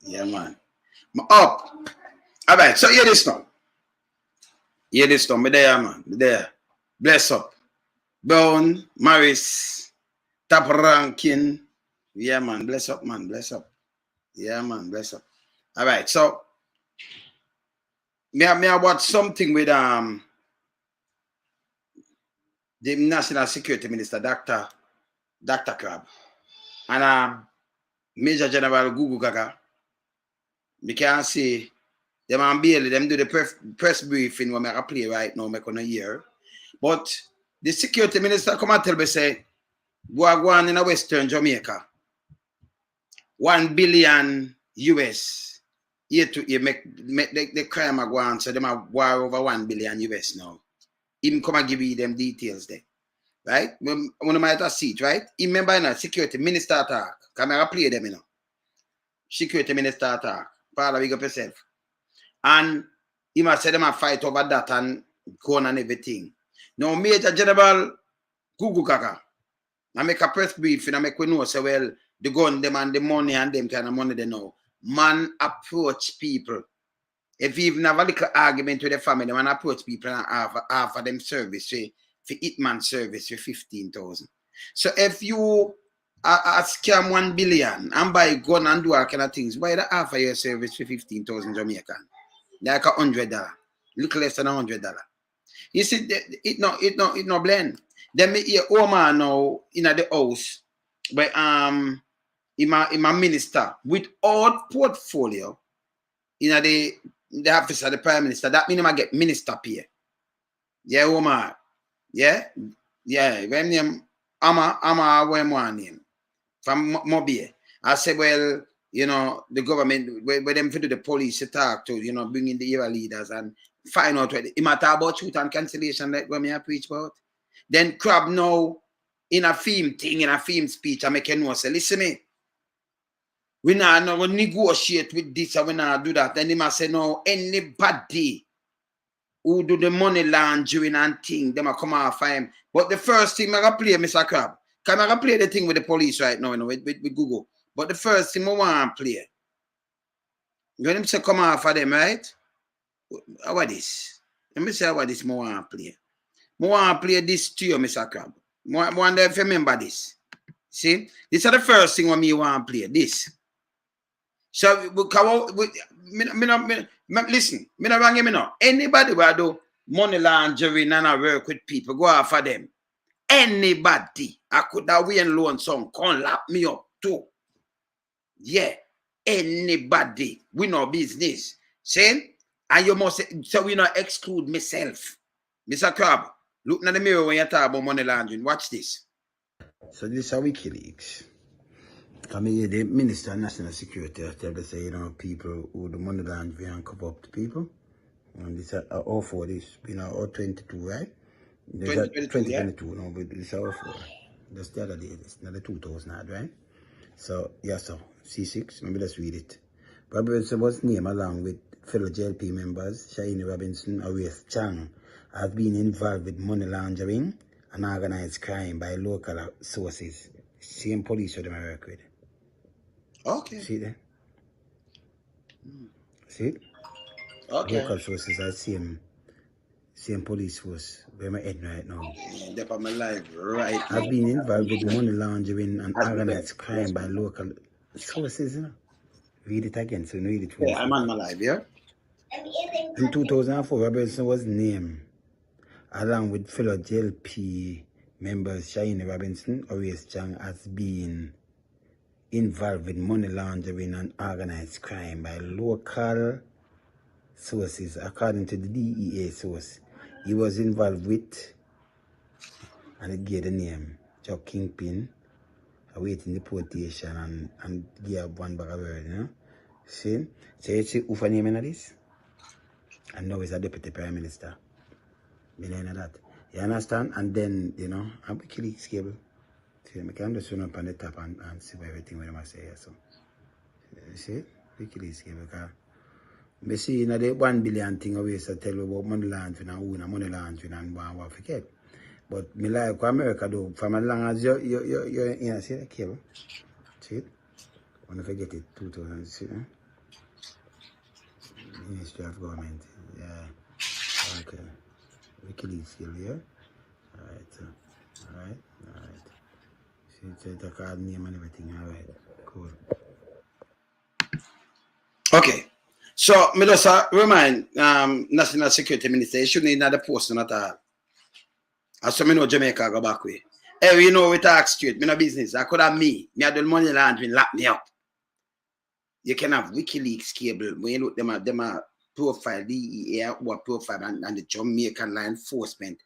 Yeah, man. Up. All right, so hear this now. Hear this now. Me there, man. Me there. Bless up. Brown, Morris, top ranking. Yeah, man. Bless up, man. Bless up. Yeah, man. Bless up. All right, so me I watch something with the National Security Minister, Dr. Crab, and Major General Gugu Gaga. Me can see them and Bailey, them do the press briefing when I play right now, make on a year. But the security minister come and tell me, say, go on in a Western Jamaica. 1 billion US. Year to year, make the crime go on, so them are war over 1 billion US now. Him come and give you them details there. Right? When I might see it, right? He remember now, security minister attack. Camera play them, you know. Security minister attack. Father, big up yourself. And he must say them a fight over that and gun and everything. Now, Major General Gugu Gaga, I make a press briefing, I make we know, say, well, the gun, them and the money and them kind of money they know. Man approach people. If you even have a little argument with the family, man approach people and offer them service, say, for hitman service for 15,000. So if you scam 1 billion and buy gun and do all kind of things, why the offer your service for 15,000 Jamaican? Like $100, little less than $100. You see, it no blend. Then me hear Omar now in the house, but in a minister without portfolio in the office of the prime minister. That means I get minister pay. Yeah, Omar. Yeah. When name Ama one name from Mobile. I say, well, you know, the government, where them do the police to talk to, you know, bring in the era leaders and find out what it matter about truth and cancellation, like what me I preach about. Then Crab now in a theme thing, in a theme speech, I make you know, say, listen me. We not negotiate with this and we not do that. Then they must say, no, anybody who do the money laundering and thing, they might come off him. But the first thing I play, Mr. Crab, can I play the thing with the police right now, you know, with Google. But the first thing I want to play, when them say come off of them, right? How about this? Let me say how about this I want to play. I want to play this to you, Mr. Crab. I wonder if you remember this. See? This is the first thing I want to play. This. So, listen, me not wrong, me no. Anybody who do money laundering and I work with people, go after them. Anybody, I could have win loan some, come lap me up too. Yeah, anybody, we know business. See? And you must say, so we not exclude myself. Mr. Crab, look in the mirror when you talk about money laundering. Watch this. So this is WikiLeaks. I mean, the Minister of National Security tell us, say, you know, people who the money laundering and cover up to people. And this is all for this, you know, all 22, right? 2022, yeah? No, but this is all for. That's the other day, it's not the 2000, right? So, yeah, so, C6, maybe let's read it. Robinson was named along with fellow JLP members, Shaini Robinson, Arias Chang, has been involved with money laundering and organized crime by local sources. Same police with them I work with. Okay. See there? See? Okay. Local sources are same police force where my head right now. They're on my life right now. Has been involved with money laundering and organized crime by local sources, you know. Read it again, so read it for you. I'm on my live, yeah? In 2004, Robinson was named, along with fellow JLP members Shaini Robinson, Arias Chang, as being involved with money laundering and organized crime by local sources. According to the DEA source, he was involved with, and it gave the name, Chuck Kingpin, awaiting deportation and give one bag of word, you know. See? So you see who for name in this? And now he's a deputy prime minister. You know that. You understand? And then, you know, I'm WikiLeaks cable. See, I can just run up on the top and see everything what I say here. So, see? WikiLeaks cable. Because I see, you know, the 1 billion thing always I tell you about money laundering and who money laundering and what forget. But me like America do, from as long as you're you know, see the cable? See it? I want to forget it, 2000, see, Ministry of Government. Yeah. Okay. WikiLeaks still here. Alright. Alright. See, it's a card name and everything. Alright. Cool. Okay. So, me just remind National Security Minister, you shouldn't need another post at all. As so me know Jamaica go back way. Hey, you know, we talk straight. Me no business. I could have me. Me had the money laundering, lock me up. You can have WikiLeaks cable. When you look them a profile, DEA, what profile, and the Jamaican law enforcement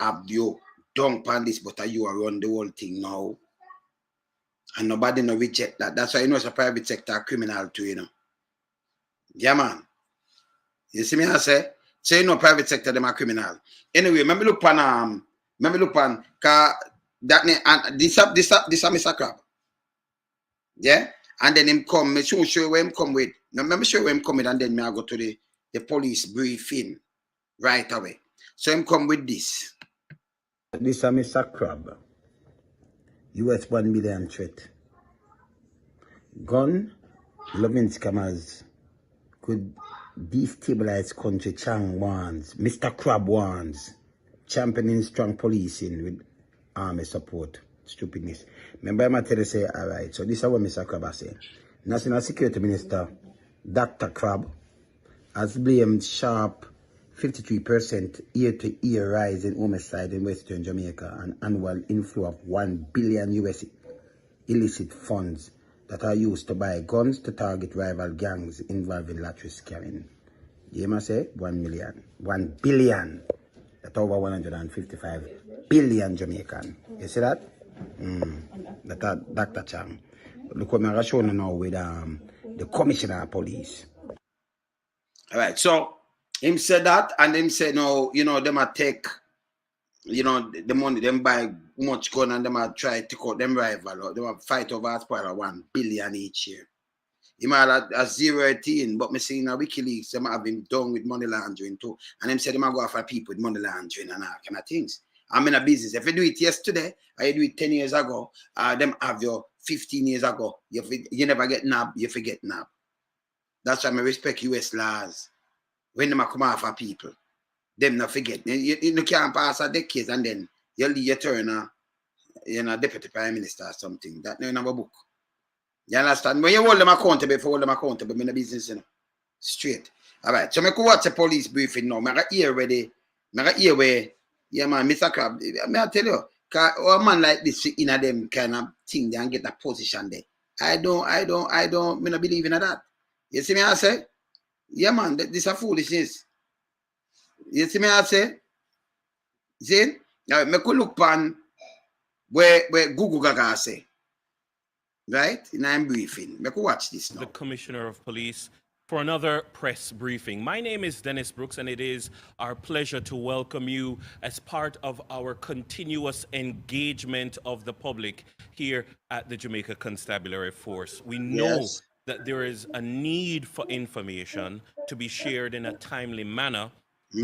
have you dunk on this, but you are run the whole thing now. And nobody no reject that. That's why you know it's a private sector criminal too, you know. Yeah, man. You see me I say? So you know private sector them are criminal. Anyway, let me look on that and this Mr. Crab. Yeah? And then him come, me show you where him come with. Now let me show you where him come with, and then me I go to the police briefing right away. So him come with this. This is Mr. Crab. US 1 million threat. Gun, loving scammers could destabilize country. Chang warns. Mr. Crab warns. Championing strong policing with army support. Stupidness. Remember I tell you say, alright, so this is what Mr. Crab say. National Security Minister Dr. Crab has blamed sharp 53% year-to-year rise in homicide in Western Jamaica and annual inflow of $1 billion US illicit funds that are used to buy guns to target rival gangs involving lottery scamming. You must say 1 million. 1 billion. That's over 155 billion Jamaican. You see that? That's Dr. Chang. Look what I'm showing you now with the Commissioner of Police. All right, so him said that, and him said, no, you know, them a take, you know, the money, them buy much gun, and them a try to cut them rival, or them a fight over a spoil of 1 billion each year. He might have a 0-18, but me see in a WikiLeaks, them have him done with money laundering too. And him said them a go after people with money laundering and all kind of things. I'm in a business. If you do it yesterday, or you do it 10 years ago, them have your 15 years ago. You never get nabbed, you forget nabbed. That's why I respect US laws. When them come after people, them not forget. You can't pass a decade and then you leave your turn, you know, deputy prime minister or something. That no in our book. You understand? When you hold them accountable, if you hold them accountable, in the business, you know. Straight. All right. So I go watch a police briefing now. I hear where, yeah, man, Mr. Crab, I tell you, a man like this in a them kind of thing, they and get a position there. I don't believe in that. You see me, I say? Yeah, man, this is a foolishness. You see me, I say? See? Now, I could look on where Gugu Gaga say. Right? And I'm briefing. I could watch this now. The Commissioner of Police for another press briefing. My name is Dennis Brooks, and it is our pleasure to welcome you as part of our continuous engagement of the public here at the Jamaica Constabulary Force. We know that there is a need for information to be shared in a timely manner.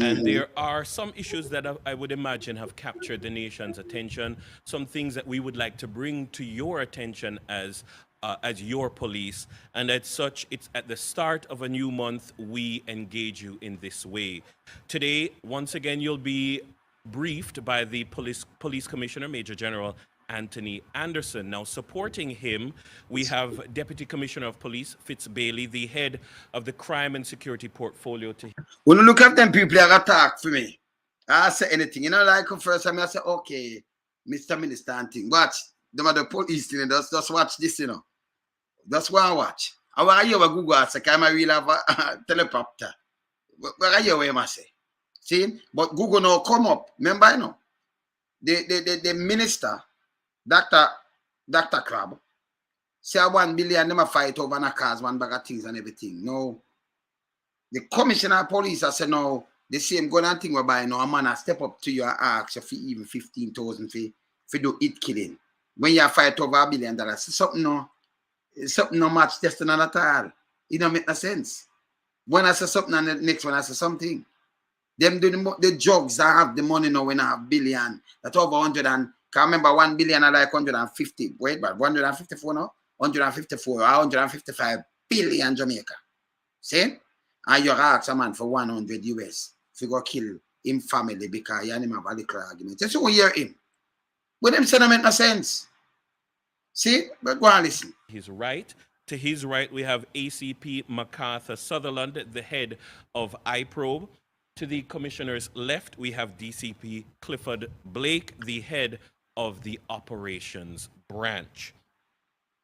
And there are some issues that I would imagine have captured the nation's attention, some things that we would like to bring to your attention as your police. And as such, it's at the start of a new month, we engage you in this way. Today, once again, you'll be briefed by the Police Commissioner, Major General Anthony Anderson. Now, supporting him, we have Deputy Commissioner of Police, Fitz Bailey, the head of the Crime and Security Portfolio. When you look at them people that talk for me, I say anything. You know, like first time I say, okay, Mr. Minister and thing. Watch. Them are the police, you know, just watch this, you know. That's what I watch. I want to hear what Google has said. I'm a real teleprompter. What I hear what I say. See? But Google now come up. Remember, you know, the minister, Dr. Crab, say 1 billion, them a fight over a cars, one bag of things and everything. No. The Commissioner of Police, I said, no, the same gun and thing we're buying now, a man a step up to you and ask you for even 15,000 for do it killing. When you fight over $1 billion, something no match destiny at all. It don't make no sense. When I say something and the next one I say something. Them do the drugs that have the money now when I have billion. That's over 100 and can't remember 1 billion and like 150. Wait, but 154 now? 154 or 155 billion Jamaica. See? and you ask a man for 100 US if you go kill him family because he and him have a little argument. Just you hear him. But them say that make no sense. See? But go and listen. He's right. To his right, we have ACP MacArthur Sutherland, the head of iProbe. To the commissioner's left, we have DCP Clifford Blake, the head of the operations branch.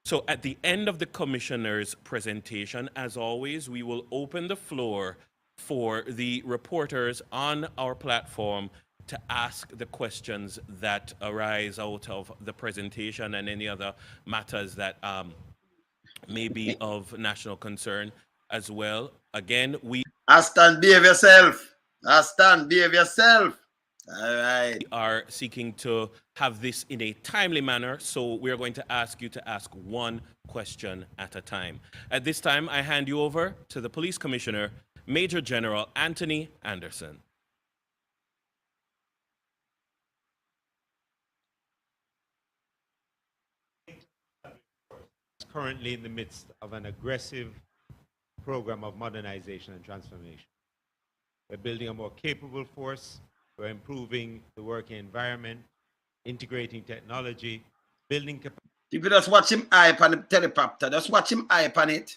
So at the end of the commissioner's presentation, as always, we will open the floor for the reporters on our platform to ask the questions that arise out of the presentation and any other matters that may be of national concern as well. Again, we Aston, behave yourself. Aston, behave yourself. All right. are seeking to have this in a timely manner, so we're going to ask you to ask one question at a time. At this time, I hand you over to the Police Commissioner, Major General Anthony Anderson. Currently in the midst of an aggressive program of modernization and transformation. We're building a more capable force, we're improving the working environment, integrating technology, building capacity. People just watch him eye on the teleprompter. Just watch him eye on it.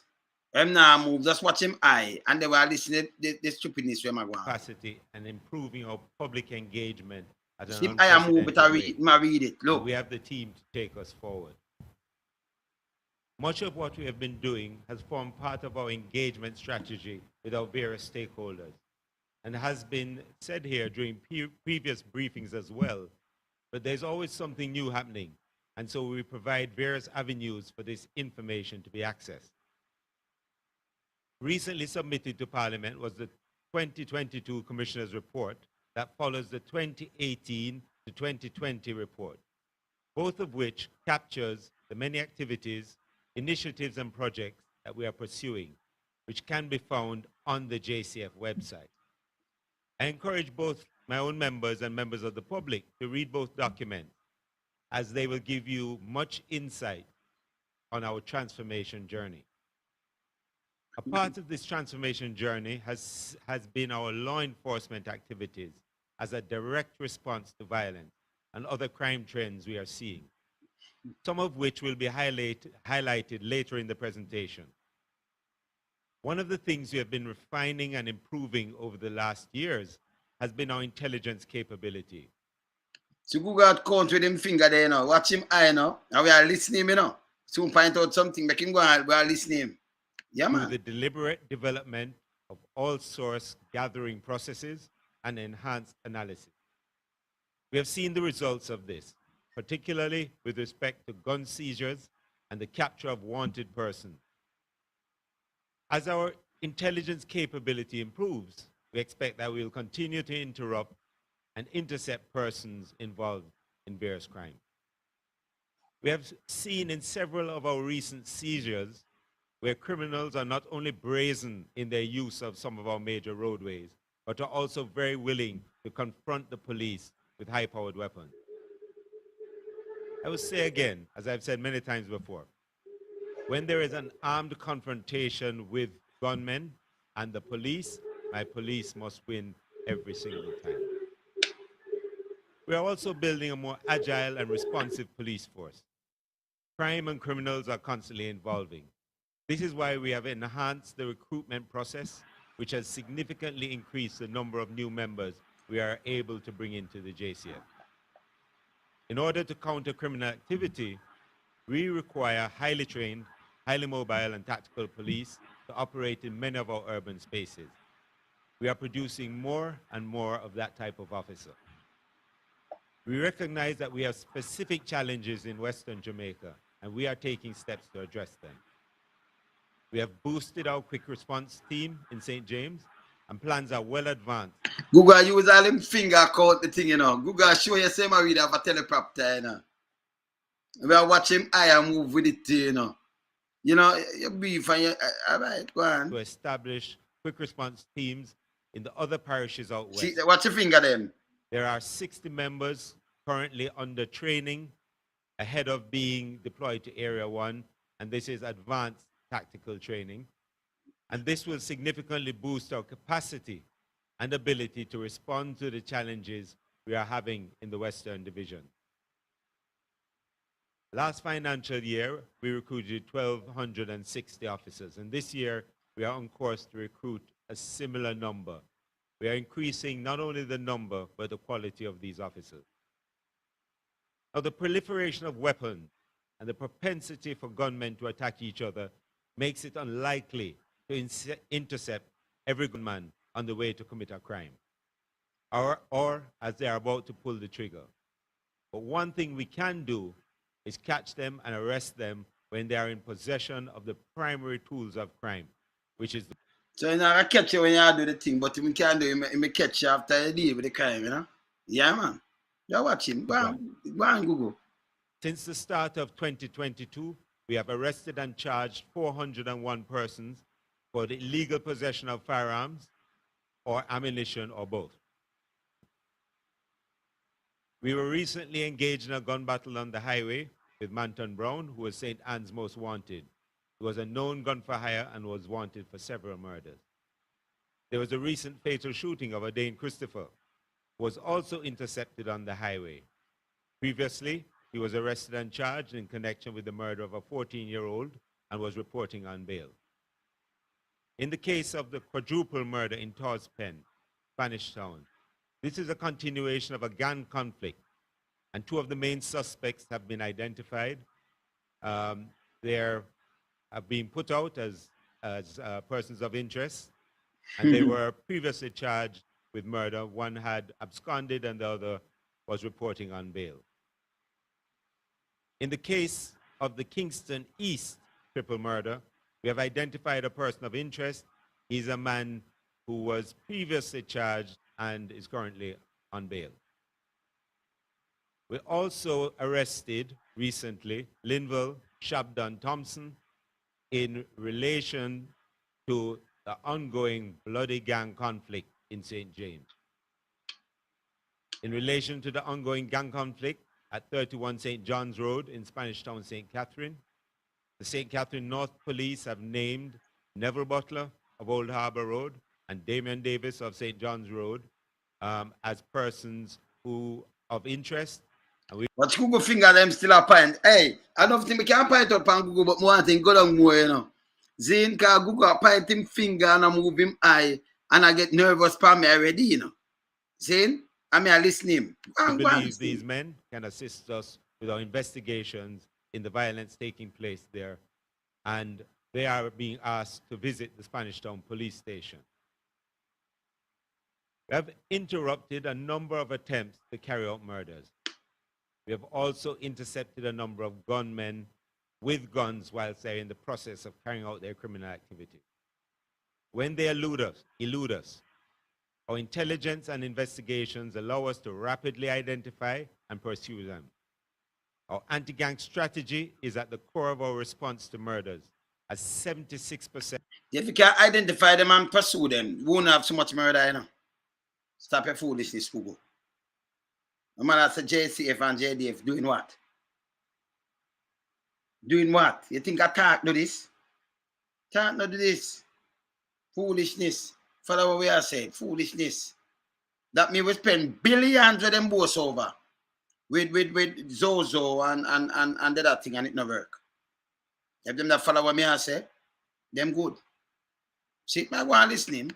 Him now move. Just watch him eye. And they were listening to the stupidness where I'm going. Capacity and improving our public engagement at an See, I am move, but I unprecedented read it. Look. rate. We have the team to take us forward. Much of what we have been doing has formed part of our engagement strategy with our various stakeholders and has been said here during previous briefings as well. But there's always something new happening, and so we provide various avenues for this information to be accessed. Recently submitted to Parliament was the 2022 Commissioner's Report that follows the 2018 to 2020 report, both of which captures the many activities, initiatives and projects that we are pursuing, which can be found on the JCF website. I encourage both my own members and members of the public to read both documents, as they will give you much insight on our transformation journey. A part of this transformation journey has been our law enforcement activities as a direct response to violence and other crime trends we are seeing, some of which will be highlighted later in the presentation. One of the things we have been refining and improving over the last years has been our intelligence capability. So Google out count with him finger there, you know. Watch him eye, you know. And we are listening, you know. Soon point out something, make him go and we are listening. Yeah, Through man. the deliberate development of all source gathering processes and enhanced analysis. We have seen the results of this, particularly with respect to gun seizures and the capture of wanted persons. As our intelligence capability improves, we expect that we will continue to interrupt and intercept persons involved in various crimes. We have seen in several of our recent seizures where criminals are not only brazen in their use of some of our major roadways, but are also very willing to confront the police with high-powered weapons. I will say again, as I've said many times before, when there is an armed confrontation with gunmen and the police, my police must win every single time. We are also building a more agile and responsive police force. Crime and criminals are constantly evolving. This is why we have enhanced the recruitment process, which has significantly increased the number of new members we are able to bring into the JCF. In order to counter criminal activity, we require highly trained, highly mobile and tactical police to operate in many of our urban spaces. We are producing more and more of that type of officer. We recognize that we have specific challenges in Western Jamaica, and we are taking steps to address them. We have boosted our quick response team in St. James, and plans are well advanced. Google use all him finger count the thing, you know. Google show you same read have a teleprompter, you know. We are watching eye and move with it, you know. You know, you beef and you, all right, go on. To establish quick response teams in the other parishes out west. See, watch your finger then. There are 60 members currently under training ahead of being deployed to Area 1, and this is advanced tactical training. And this will significantly boost our capacity and ability to respond to the challenges we are having in the Western Division. Last financial year, we recruited 1,260 officers, and this year we are on course to recruit a similar number. We are increasing not only the number, but the quality of these officers. Now, the proliferation of weapons and the propensity for gunmen to attack each other makes it unlikely to intercept every gunman on the way to commit a crime, or as they are about to pull the trigger. But one thing we can do is catch them and arrest them when they are in possession of the primary tools of crime, which is the... So you're not gonna catch you when you do the thing, but you can do it, catch you after you deal with the crime, you know? Yeah, man. You're watching. Go on, Google. Since the start of 2022, we have arrested and charged 401 persons for the illegal possession of firearms or ammunition or both. We were recently engaged in a gun battle on the highway with Manton Brown, who was St. Anne's most wanted. He was a known gun for hire and was wanted for several murders. There was a recent fatal shooting of Dane Christopher, who was also intercepted on the highway. Previously, he was arrested and charged in connection with the murder of a 14-year-old and was reporting on bail. In the case of the quadruple murder in Todd's Pen, Spanish Town, this is a continuation of a gang conflict, and two of the main suspects have been identified. They have been put out as persons of interest, and they were previously charged with murder. One had absconded and the other was reporting on bail. In the case of the Kingston East triple murder, we have identified a person of interest. He's a man who was previously charged and is currently on bail. We also arrested recently Linville Shabdan Thompson in relation to the ongoing bloody gang conflict in St. James. In relation to the ongoing gang conflict at 31 St. John's Road in Spanish Town, St. Catherine, the St. Catherine North Police have named Neville Butler of Old Harbour Road and Damian Davis of St. John's Road as persons who of interest. But Google finger them still a point. Hey, I don't think we can point up on Google, but more thing go down more, you know. Zane can Google point him finger and I move him eye and I get nervous for me already, you know. Zane, I mean I listen him. I believe these men can assist us with our investigations in the violence taking place there, and they are being asked to visit the Spanish Town Police Station. We have interrupted a number of attempts to carry out murders. We have also intercepted a number of gunmen with guns whilst they're in the process of carrying out their criminal activity. When they elude us, our intelligence and investigations allow us to rapidly identify and pursue them. Our anti-gang strategy is at the core of our response to murders, as 76%. If you can identify them and pursue them, we won't have so much murder, you know. Stop your foolishness, Google. No man that's a JCF and JDF doing what? Doing what? You think I can't do this? Can't do this. Foolishness. Follow what we are saying. Foolishness. That means we spend billions of them boss over with Zozo and the other thing and it no work. If them that follow what me I say, them good. See, I go and listening.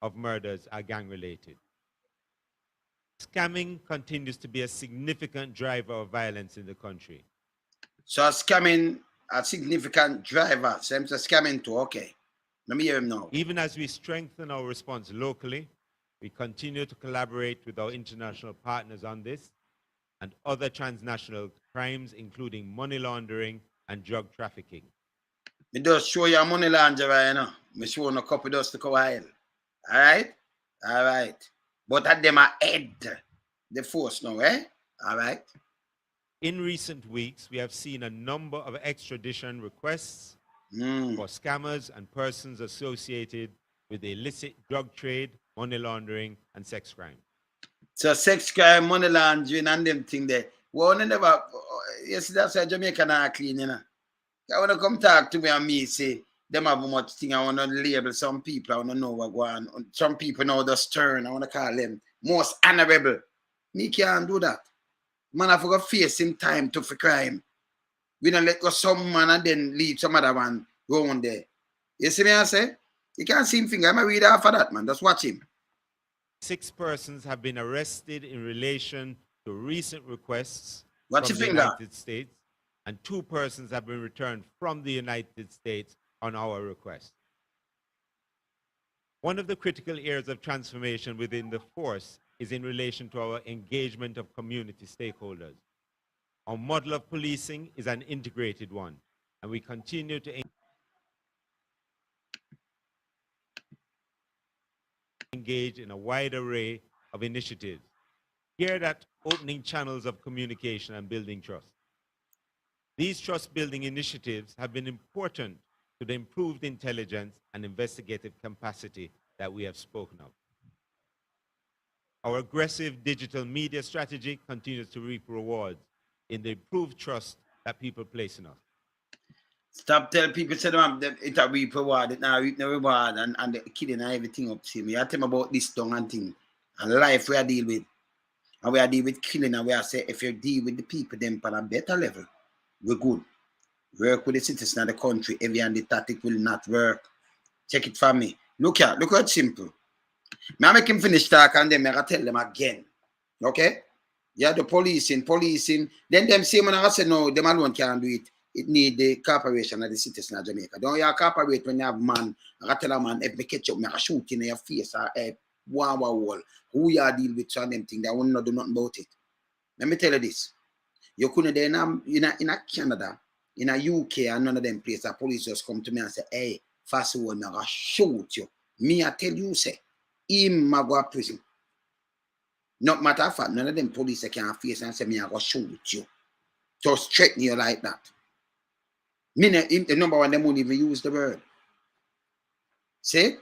Of murders are gang related. Scamming continues to be a significant driver of violence in the country. So scamming a significant driver. So I'm scamming too, okay. Let me hear him now. Even as we strengthen our response locally, we continue to collaborate with our international partners on this and other transnational crimes, including money laundering and drug trafficking. Me just show you money laundering, you know. Me show you a couple dust to go while. All right? All right. But at them are head the force now, eh? All right. In recent weeks, we have seen a number of extradition requests for scammers and persons associated with the illicit drug trade, money laundering, and sex crime. So sex crime, money laundering, and them thing there. Well, never, you see, that's why Jamaican are clean, you know. I want to come talk to me and me say, them have much thing. I want to label some people. I want to know what go on. Some people know the stern. I want to call them most honorable. Me can't do that. Man, I forgot face him time to for crime. We don't let go some man and then leave some other one go on there. You see me I say? You can't see him finger. I'm a read after that, man. Just watch him. 6 persons have been arrested in relation to recent requests Watch from your the finger. United States, and 2 persons have been returned from the United States on our request. One of the critical areas of transformation within the force is in relation to our engagement of community stakeholders. Our model of policing is an integrated one, and we continue to engage in a wide array of initiatives geared at opening channels of communication and building trust. These trust-building initiatives have been important to the improved intelligence and investigative capacity that we have spoken of. Our aggressive digital media strategy continues to reap rewards in the improved trust that people place in us. Stop telling people say them it a reap reward, it now reap no reward and the killing and everything up to me. I tell them about this tongue and thing. And life we are deal with. And we are deal with killing and we are say if you deal with the people them on a better level, we're good. Work with the citizens of the country, every and the tactic will not work. Check it for me. Look how it's simple. I make him finish talk and then I tell them again. Okay? Yeah, the policing. Then them say when I say no, them alone can't do it. It need the cooperation of the citizens of Jamaica. Don't you cooperate when you have man, I tell a man, if me catch up, me shoot in your face or one wall. Who you deal with some them thing that will not do nothing about it. Let me tell you this. You couldn't then in a Canada, in a UK and none of them places, the police just come to me and say, hey, fast forward, me I shoot you. Me I tell you say, him I go to prison. Not matter of fact, none of them police can face and say me I go shoot you. Just threaten you like that. Me the number one, them won't even use the word. See?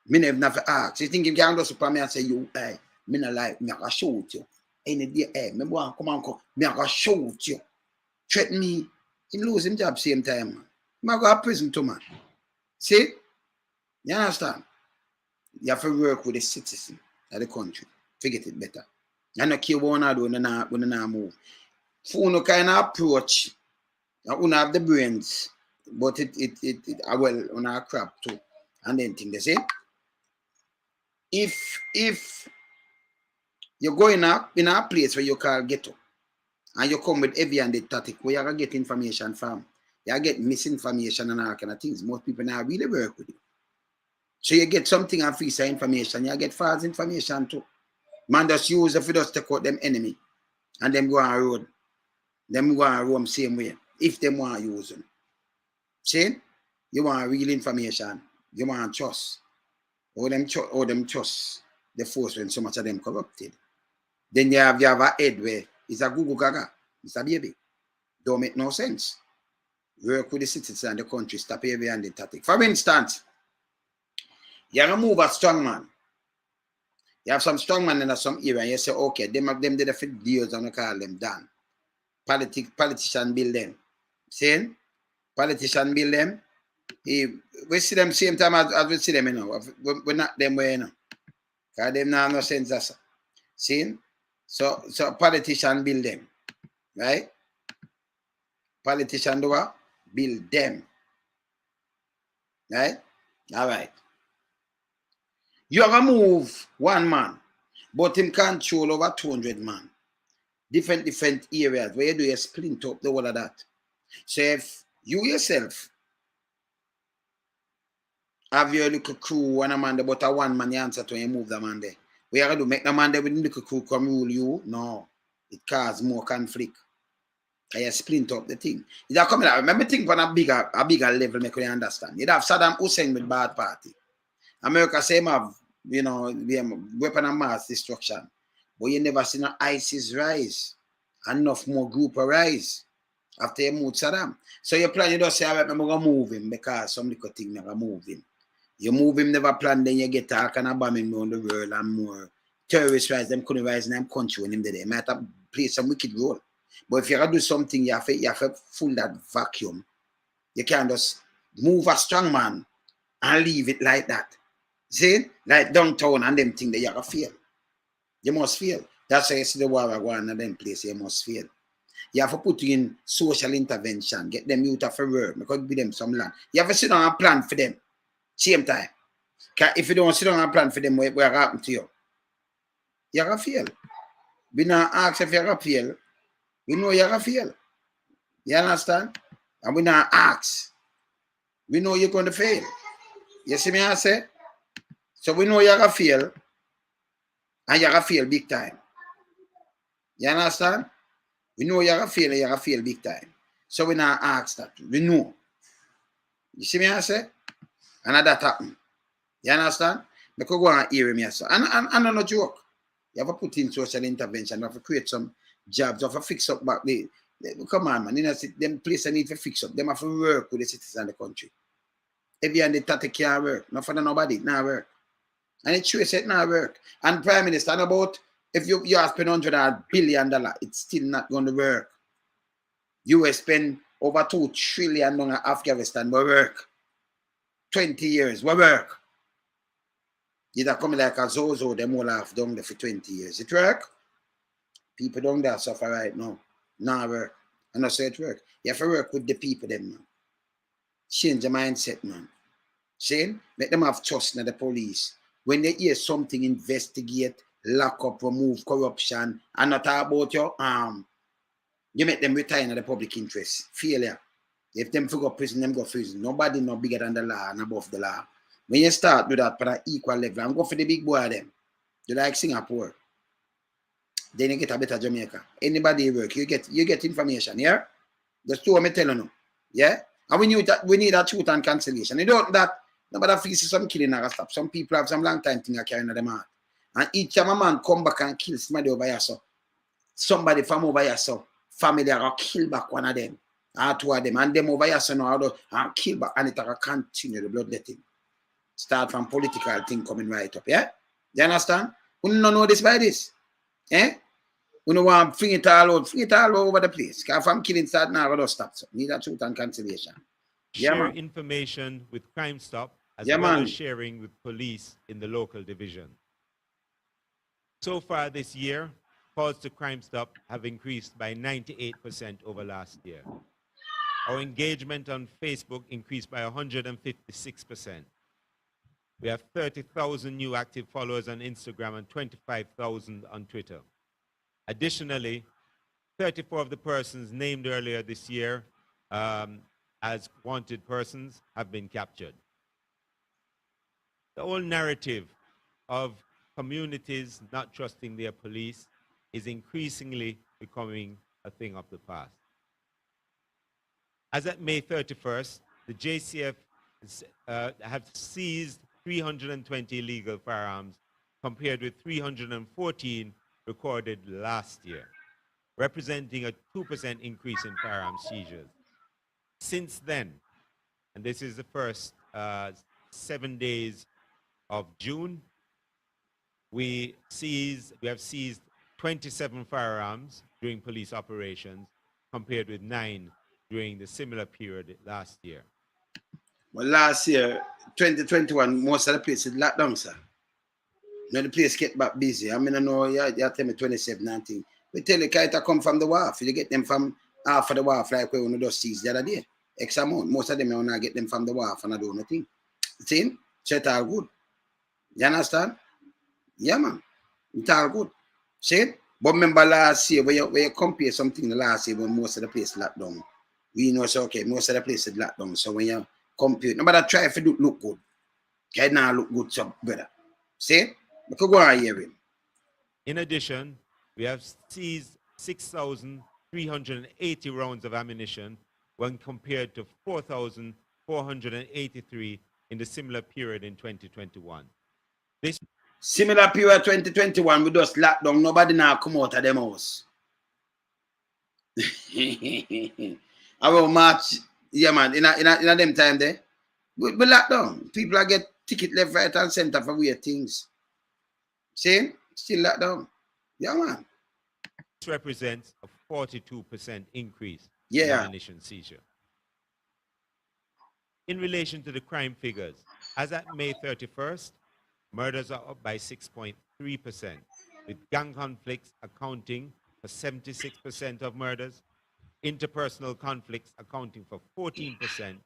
Me never ask. You think you can go to me and say, you, hey, me not like, me I go shoot you. Any day, hey, me want come on, me I go shoot you. Threaten me. He lose him job same time, man. He might go to prison too, man. See? You understand? You have to work with the citizen of the country to get it better. You don't care what you do when you not move. For no kind of approach, you have the brains, but it well on a crap too. And then thing they say, if you go in a place where you call ghetto, and you come with heavy and tactic, where you get information from, you get misinformation and all kind of things. Most people now really work with you. So you get something and free information, you get false information too. Man just use if you just take out them enemy and them go on road. Them go on roam same way. If them want to use them. See? You want real information. You want trust. Or them trust the force when so much of them corrupted. Then you have a head where it's a Gugu Gaga. It's a baby. Don't make no sense. Work with the citizens and the country. Stop every and the tactic. For instance, you remove a strong man. You have some strong man in some area and you say, okay, them did a few deals and you call them done. Politician build them. See? Politician build them. We see them same time as we see them, you know. We're not them way, you know. Because them now have no sense as see? So politician build them. Right? Politician do what? Build them. Right? All right. You remove one man, but him control over 200 man. Different areas where you do you splint up the whole of that. So if you yourself have your little crew and a man there, but a one man you answer to you move the man there. What you do make the man there with the little crew come rule you? No. It causes more conflict. And you splint up the thing. It's a coming out. Remember think on a bigger level make you understand. You have Saddam Hussein with bad party. America same have, you know, weapon of mass destruction. But you never see no ISIS rise. Enough more group rise after you move Saddam. So you plan, you don't say, all right, I'm going to move him because some little thing never move him. You move him, never plan, then you get talk and a bombing around the world and more. Terrorists rise, them couldn't rise in them country when him there. They might have played some wicked role. But if you do something, you have to fill that vacuum. You can't just move a strong man and leave it like that. See? Like downtown and them thing that you have to fail. You must fail. That's why you see the war going on them place, you must fail. You have to put in social intervention, get them youth off work, because give them some land. You have to sit down and plan for them. Same time. If you don't sit down and plan for them, what happen to you? You're going to fail. We not ask if you're going to fail. We know you're going to fail. You understand? And we not ask. We know you're going to fail. You see me I say? So we know you're going to fail. And you're going to fail big time. You understand? We know you're going to fail big time. So we not ask that. We know. You see me I say? And that happen. You understand? Because go and hear me. And I'm not joke. You have to put in social intervention. You have to create some jobs. You have to fix up back there. Come on, man. You know, them place need to fix up. Them have to work with the citizens of the country. If you and the tate can't work, not for nobody, it not work. And it's true, it not work. And Prime Minister, about if you have spent $100 billion, it's still not going to work. You will spend over $2 trillion on Afghanistan, will work. 20 years, will work. You that come like a Zozo, them all have done there for 20 years. It work? People down there suffer right now. Nah work. And I say it work. You have to work with the people them, man. Change the mindset, man. See? Make them have trust in the police. When they hear something, investigate, lock up, remove corruption, and not talk about your you make them retire in the public interest. Failure. If them go prison, them go prison. Nobody no bigger than the law and above the law. When you start with that at an equal level and go for the big boy them, you like Singapore, then you get a better Jamaica. Anybody work, you get information, yeah? That's two I'm telling you. Yeah? And we need that truth and cancellation. You don't that nobody feels some killing or stop. Some people have some long time thing are carrying them out. And each time a man come back and kill somebody over here, so somebody from over here, so family are kill back one of them. Or two of them. And them over here, so now and kill back and it will continue the bloodletting. Start from political thing coming right up, yeah? You understand? We don't know this by this. Eh? We don't want to fling it all over the place. Because from killing start now, we don't stop. So need a truth and cancellation. Share information with Crime Stop as well as sharing with police in the local division. So far this year, calls to Crime Stop have increased by 98% over last year. Our engagement on Facebook increased by 156%. We have 30,000 new active followers on Instagram and 25,000 on Twitter. Additionally, 34 of the persons named earlier this year as wanted persons have been captured. The whole narrative of communities not trusting their police is increasingly becoming a thing of the past. As at May 31st, the JCF have seized 320 illegal firearms compared with 314 recorded last year, representing a 2% increase in firearms seizures. Since then, and this is the first 7 days of June, we have seized 27 firearms during police operations compared with 9 during the similar period last year. Well, last year, 2021, most of the places locked down, sir. Now the place get back busy. I mean, I know you tell me 27, 19. We tell you, kite come from the wharf. You get them from half of the wharf, like we want to just seize the other day. X amount. Most of them, you want to get them from the wharf and I do nothing. See? So it's all good. You understand? Yeah, man. It's all good. See? But remember last year, when you compare something the last year when most of the place locked down, we know, so okay, most of the places locked down. So when you compare, nobody try to look good. Okay, now look good, so better. See? We could go on hearing. In addition, we have seized 6,380 rounds of ammunition when compared to 4,483 in the similar period in 2021. This similar period 2021, we just locked down. Nobody now come out of them house. I will march, yeah, man. In a them time there, we locked down. People are get ticket left, right, and center for weird things. See? Still locked down. Yeah, man. This represents a 42% increase in ammunition seizure. In relation to the crime figures, as at May 31st, murders are up by 6.3%, with gang conflicts accounting for 76% of murders, interpersonal conflicts accounting for 14%,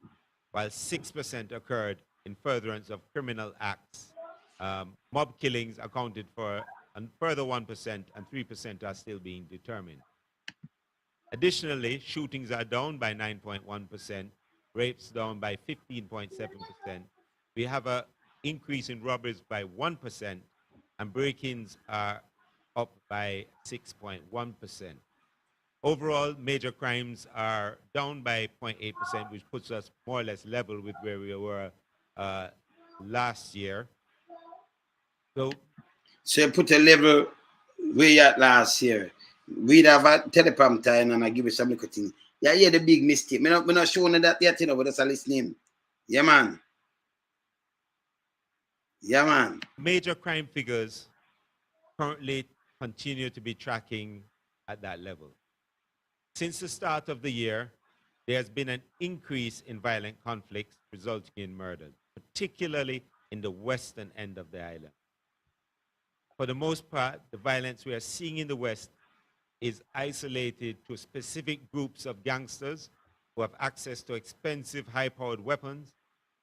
while 6% occurred in furtherance of criminal acts. Mob killings accounted for a further 1%, and 3% are still being determined. Additionally, shootings are down by 9.1%, rapes down by 15.7%. We have an increase in robberies by 1%, and break-ins are up by 6.1%. Overall, major crimes are down by 0.8%, which puts us more or less level with where we were last year. So you put a level where you at last year. We'd have a teleprompter and I give you some little thing. Yeah, hear the big mistake. Me not showing that yet, you know, but that's a listening. Yeah, man. Yeah, man. Major crime figures currently continue to be tracking at that level. Since the start of the year, there has been an increase in violent conflicts resulting in murders, particularly in the western end of the island. For the most part, the violence we are seeing in the West is isolated to specific groups of gangsters who have access to expensive, high-powered weapons,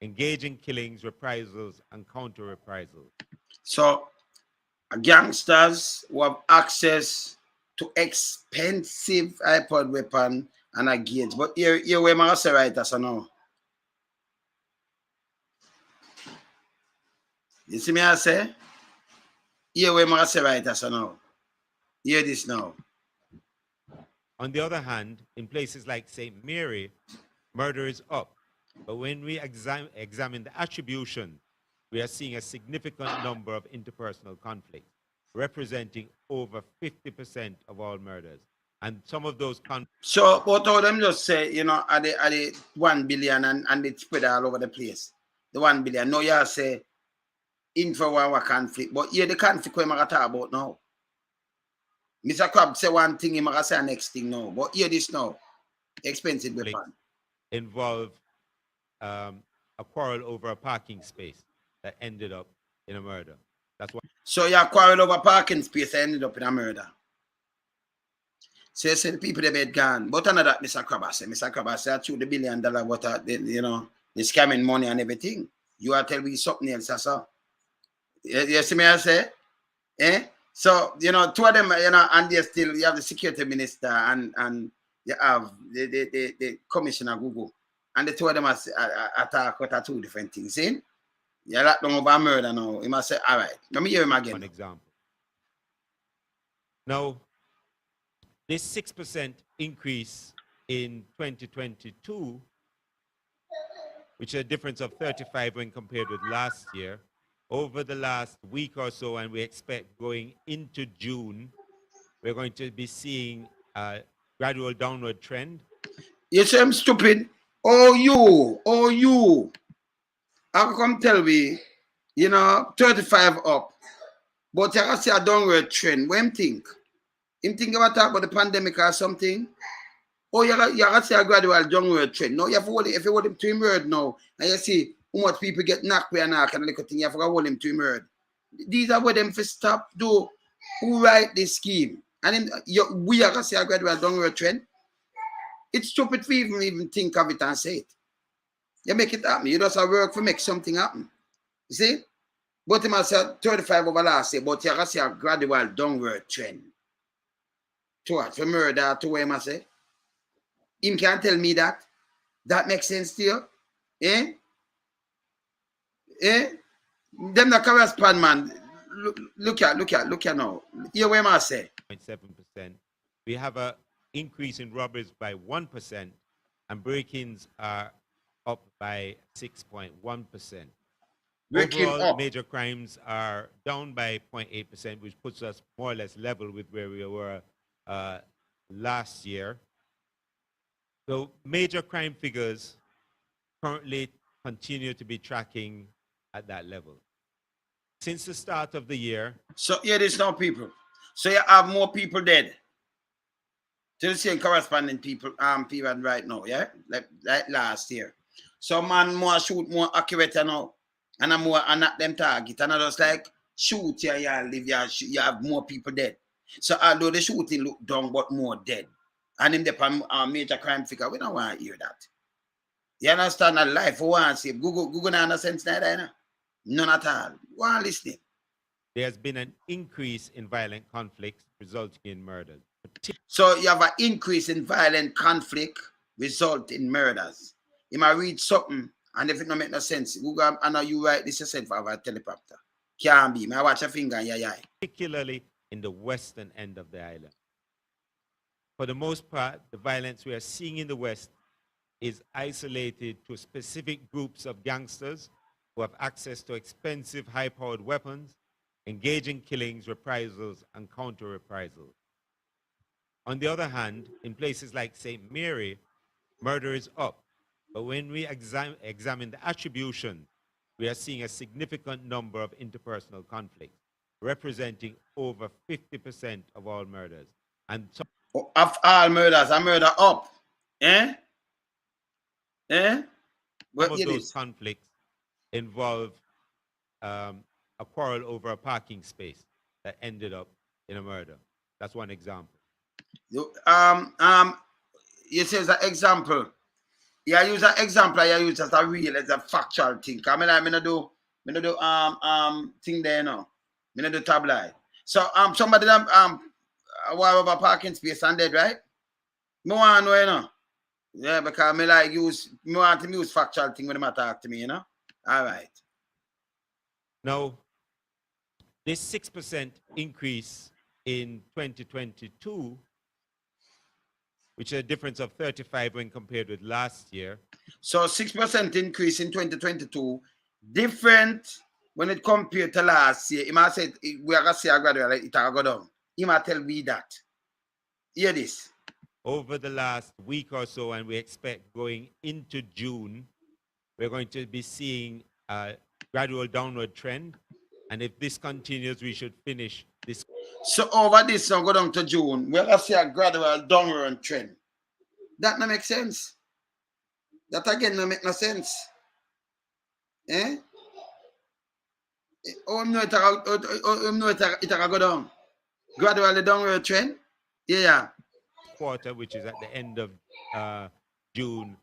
engage in killings, reprisals, and counter-reprisals. So, gangsters who have access to expensive high-powered weapon and engage. But here where I say right as I know. You see me I say? Here where I say right as I know. Hear this now. On the other hand, in places like St. Mary, murder is up. But when we examine the attribution, we are seeing a significant number of interpersonal conflicts, representing over 50% of all murders. And some of those conflicts. So, both of them just say, you know, are they 1 billion and it's spread all over the place. The 1 billion. No, you say, info our conflict. But here the conflict we're going to talk about now. Mr. Crab say one thing, he's going to say the next thing now. But hear this now. Expensive weapon. Involve a quarrel over a parking space that ended up in a murder. That's what. So you quarrel over parking space that ended up in a murder. So you say the people they bed gone. But another Mr. Crab say, Mr. Crab say, I chew the $1 billion what you know, the scamming money and everything. You are telling me something else, so. You see me I say? Eh? So, you know, two of them, you know, and they still, you have the security minister and you have the Commissioner Gugu. And the two of them are attack about two different things. See? You like them over murder now. He must say, all right, let me hear him again. One example. Now, this 6% increase in 2022, which is a difference of 35 when compared with last year, over the last week or so, and we expect going into June, we're going to be seeing a gradual downward trend. You say I'm stupid? Oh, you. How come tell me, you know, 35 up, but you can see a downward trend. What him think? Him think about talk about the pandemic or something? Oh, you can see a gradual downward trend. No, you have to hold it. If you hold him to him word now, and you see how much people get knocked by a knock and a little thing, you have to hold him to him word. These are what them for stop do. Who write this scheme? And we are going to see a gradual downward trend. It's stupid for even think of it and say it. You make it happen. You just have work to make something happen. You see? But you must say 35 over last year, but you can see a gradual downward trend. To what? For murder, to where you must say? Him can't tell me that. That makes sense to you? Eh? Eh? Them the correspond, man. Look at now. Here where I say. 0.7%. We have an increase in robberies by 1%, and break-ins are up by 6.1%. Overall, major crimes are down by 0.8%, which puts us more or less level with where we were last year. So major crime figures currently continue to be tracking at that level. Since the start of the year. So here it is now, people. So you have more people dead. To the same corresponding people period right now, yeah? Like last year. Some man more shoot more accurate, you know, and I'm more and not them target. And I just like shoot here, you live, you have more people dead. So although the shooting look down, but more dead. And in the major crime figure, we don't want to hear that. You understand that life for one say Google not understand that, none at all. One listening. There has been an increase in violent conflicts resulting in murders. So you have an increase in violent conflict result in murders. You might read something, and if it don't make no sense, Google, I know you write this yourself for a teleprompter. Can't be. I watch a finger in your eye. Particularly in the western end of the island. For the most part, the violence we are seeing in the West is isolated to specific groups of gangsters who have access to expensive, high-powered weapons, engage in killings, reprisals, and counter-reprisals. On the other hand, in places like St. Mary, murder is up. But when we examine the attribution, we are seeing a significant number of interpersonal conflicts, representing over 50% of all murders. And so of all murders, a murder up. Eh? some of those conflicts involve a quarrel over a parking space that ended up in a murder. That's one example. You say as an example. You use an example, you use as a real, as a factual thing. I mean, I do thing there now. I do tabloid. So somebody over parking space and dead, right? Me want to know, you know. Yeah, because me want to use factual thing when they talk to me, you know. All right. Now, this 6% increase in 2022, which is a difference of 35 when compared with last year. So 6% increase in 2022, different when it compared to last year. He might say we are going to see a gradual, it will go down. He might tell me that. Hear this. Over the last week or so, and we expect going into June, we're going to be seeing a gradual downward trend. And if this continues, we should finish this. So over this, now go down to June, we're going to see a gradual downward trend. That don't make sense. That again don't make no sense. Eh? Oh, no, it will go down. Gradually downward trend? Yeah. Quarter, which is at the end of June,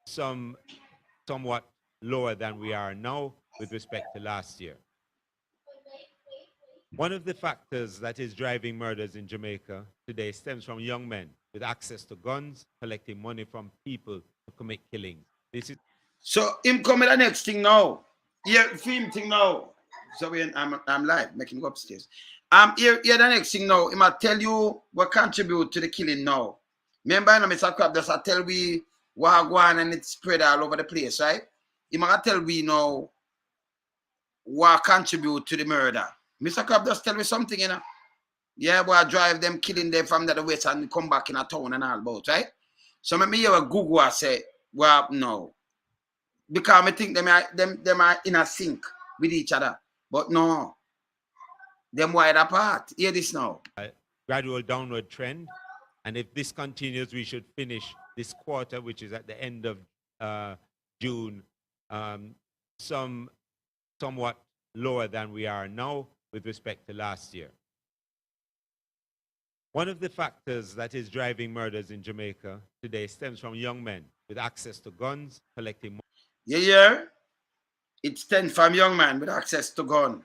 somewhat lower than we are now with respect to last year. One of the factors that is driving murders in Jamaica today stems from young men with access to guns, collecting money from people to commit killings. This is so him coming the next thing now. Here, film thing now. So I'm live, making go upstairs. Here the next thing now. He might tell you what contribute to the killing now. Remember, Mr. Crab just tell we what go on and it's spread all over the place, right? He might tell we now what contribute to the murder. Mr. Crab just tell me something, you know. Yeah, boy, I drive them killing them from the west and come back in a town and all about, right? So me hear what Gugu say, well, no. Because I think them are in a sync with each other. But no. Them wide apart. Hear this now. A gradual downward trend. And if this continues, we should finish this quarter, which is at the end of June, somewhat lower than we are now with respect to last year. One of the factors that is driving murders in Jamaica today stems from young men with access to guns, collecting money. Yeah. It stems from young men with access to gun.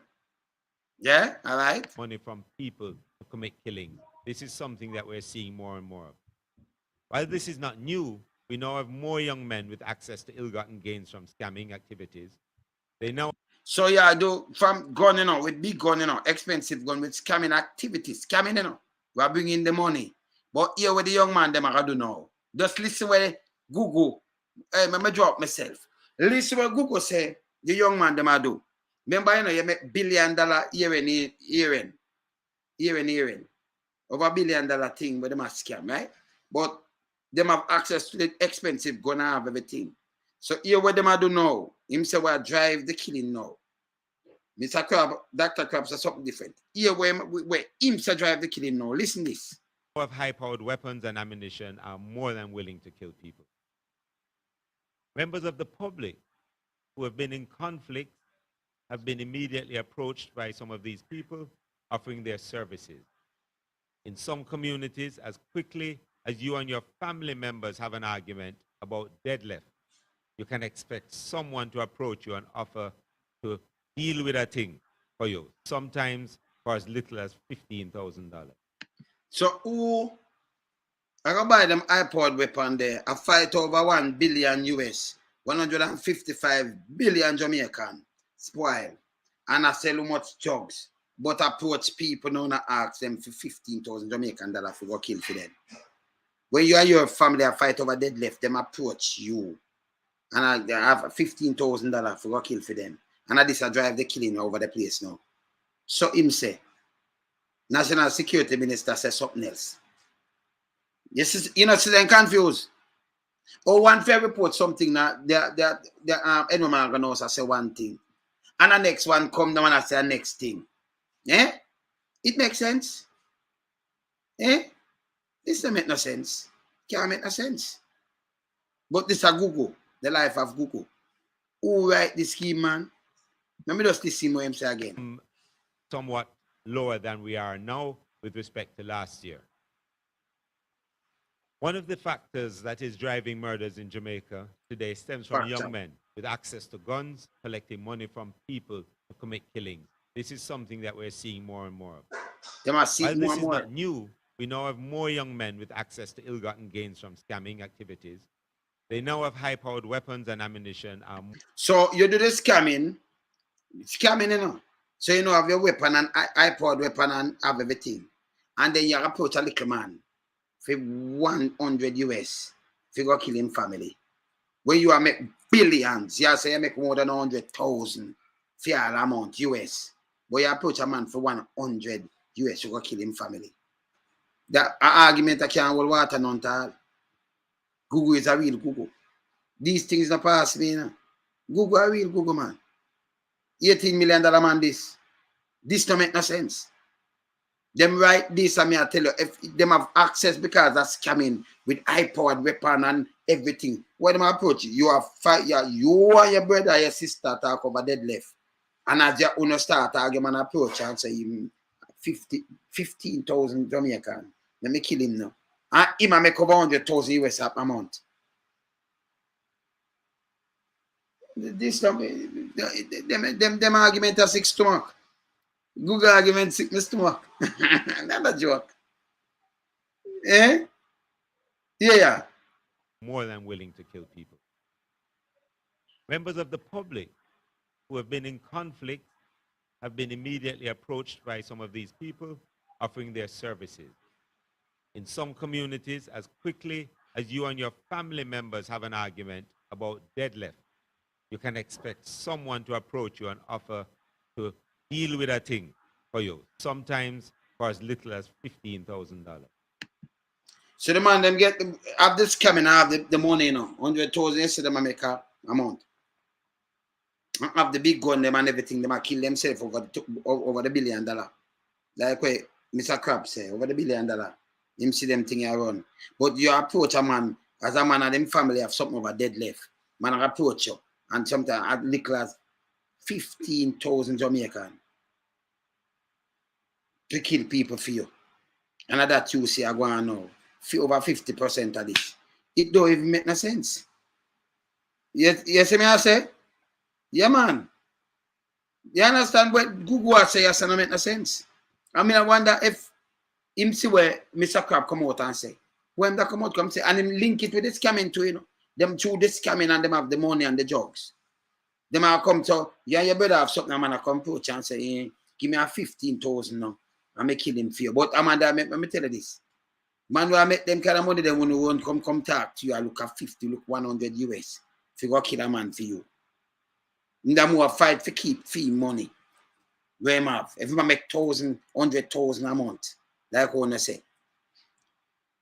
Yeah, all right. Money from people to commit killings. This is something that we're seeing more and more of. While this is not new, we now have more young men with access to ill-gotten gains from scamming activities. They now. So yeah, I do from gun, you know, with big gun, you know, expensive gun, with scamming activities. Scamming, you know, we are bringing the money. But here with the young man, them are do now. Just listen where Gugu, me drop myself. Listen what Gugu say, the young man, them are do. Remember, you know, you make $1 billion year. Over $1 billion thing with them a scam, right? But them have access to the expensive gun and have everything. So here what them do now, him say we drive the killing now. Mr. Crab, Dr. Crab says something different. Here where him say drive the killing now. Listen this. Of high-powered weapons and ammunition are more than willing to kill people. Members of the public who have been in conflict have been immediately approached by some of these people offering their services. In some communities, as quickly as you and your family members have an argument about deadlift, you can expect someone to approach you and offer to deal with a thing for you, sometimes for as little as $15,000. So who I go buy them iPod weapon there, a fight over 1 billion US, 155 billion Jamaican, spoil, and I sell how much drugs, but approach people now and ask them for 15,000 Jamaican dollars for go kill for them. When you and your family are fight over deadlift, them approach you, and I have $15,000 for go kill for them, and I this I drive the killing over the place now. So him say, National Security Minister says something else. Yes, you know, so they're confused. Or one fair report something that anyone gonna say one thing, and the next one come down and say the next thing. Eh? It makes sense. Eh? This don't make no sense. Can't make no sense. But this is Gugu, the life of Gugu. Who write this scheme, man? Let me just listen what him say again. Somewhat lower than we are now with respect to last year. One of the factors that is driving murders in Jamaica today stems from young men with access to guns, collecting money from people to commit killings. This is something that we're seeing more and more of. While this is not new, we now have more young men with access to ill-gotten gains from scamming activities. They now have high-powered weapons and ammunition. So you do the scamming, you know. So you know have your weapon and iPod weapon and have everything. And then you approach a little man for 100 US for go kill him family. When you are make billions, you say you make more than 100,000 for all amount US. But you approach a man for 100 US to go kill him family. That argument I can't hold water none at all. Gugu is a real Gugu. These things not pass me, you know. Gugu a real Gugu, man. $18 million man this. This don't make no sense. Them write this, and I tell you, if them have access because that's scamming with iPod, weapon, and everything. When them approach you, you are fight, you and your brother, your sister talk over deadlift. And as you uno start argument approach and say 15,000 Jamaican. Let me kill him now. And him make over 100,000 US a month. This them argument are sick stomach. Google argument sick my stomach. Not a joke. Eh? Yeah. More than willing to kill people. Members of the public who have been in conflict have been immediately approached by some of these people offering their services. In some communities, as quickly as you and your family members have an argument about deadlift, you can expect someone to approach you and offer to deal with a thing for you, sometimes for as little as $15,000. So the man them get have this coming, have the money, you know, 100,000 instead of make a amount. Have the big gun them and everything, them kill themselves over the $1 billion. Like what Mr. Crab say, over the $1 billion. Him see them thing around. But you approach a man, as a man and them family have something over deadlift. Man approach you, and sometimes at little as 15,000 Jamaican to kill people for you. And that you see I go on now. Over 50% of this. It don't even make no sense. You see me I say? Yeah, man. You understand what Google say? Yes, don't make no sense. I mean, I wonder if him see where Mr. Crab come out and say, when that come out, come say, and him link it with the scamming too, you know. Them through the scamming and them have the money and the drugs. Them have come to, yeah, your brother have something, man, I come approach and say, hey, give me a 15,000 now. I may kill him for you. But Amanda, let me tell you this. Man, when I make them kind of money, then when you want come talk to you, I look at 50, look 100 US. If you go kill a man for you. And then more fight for keep fee money. Where him have. If you make 1,000, 100,000 a month, like I want to say.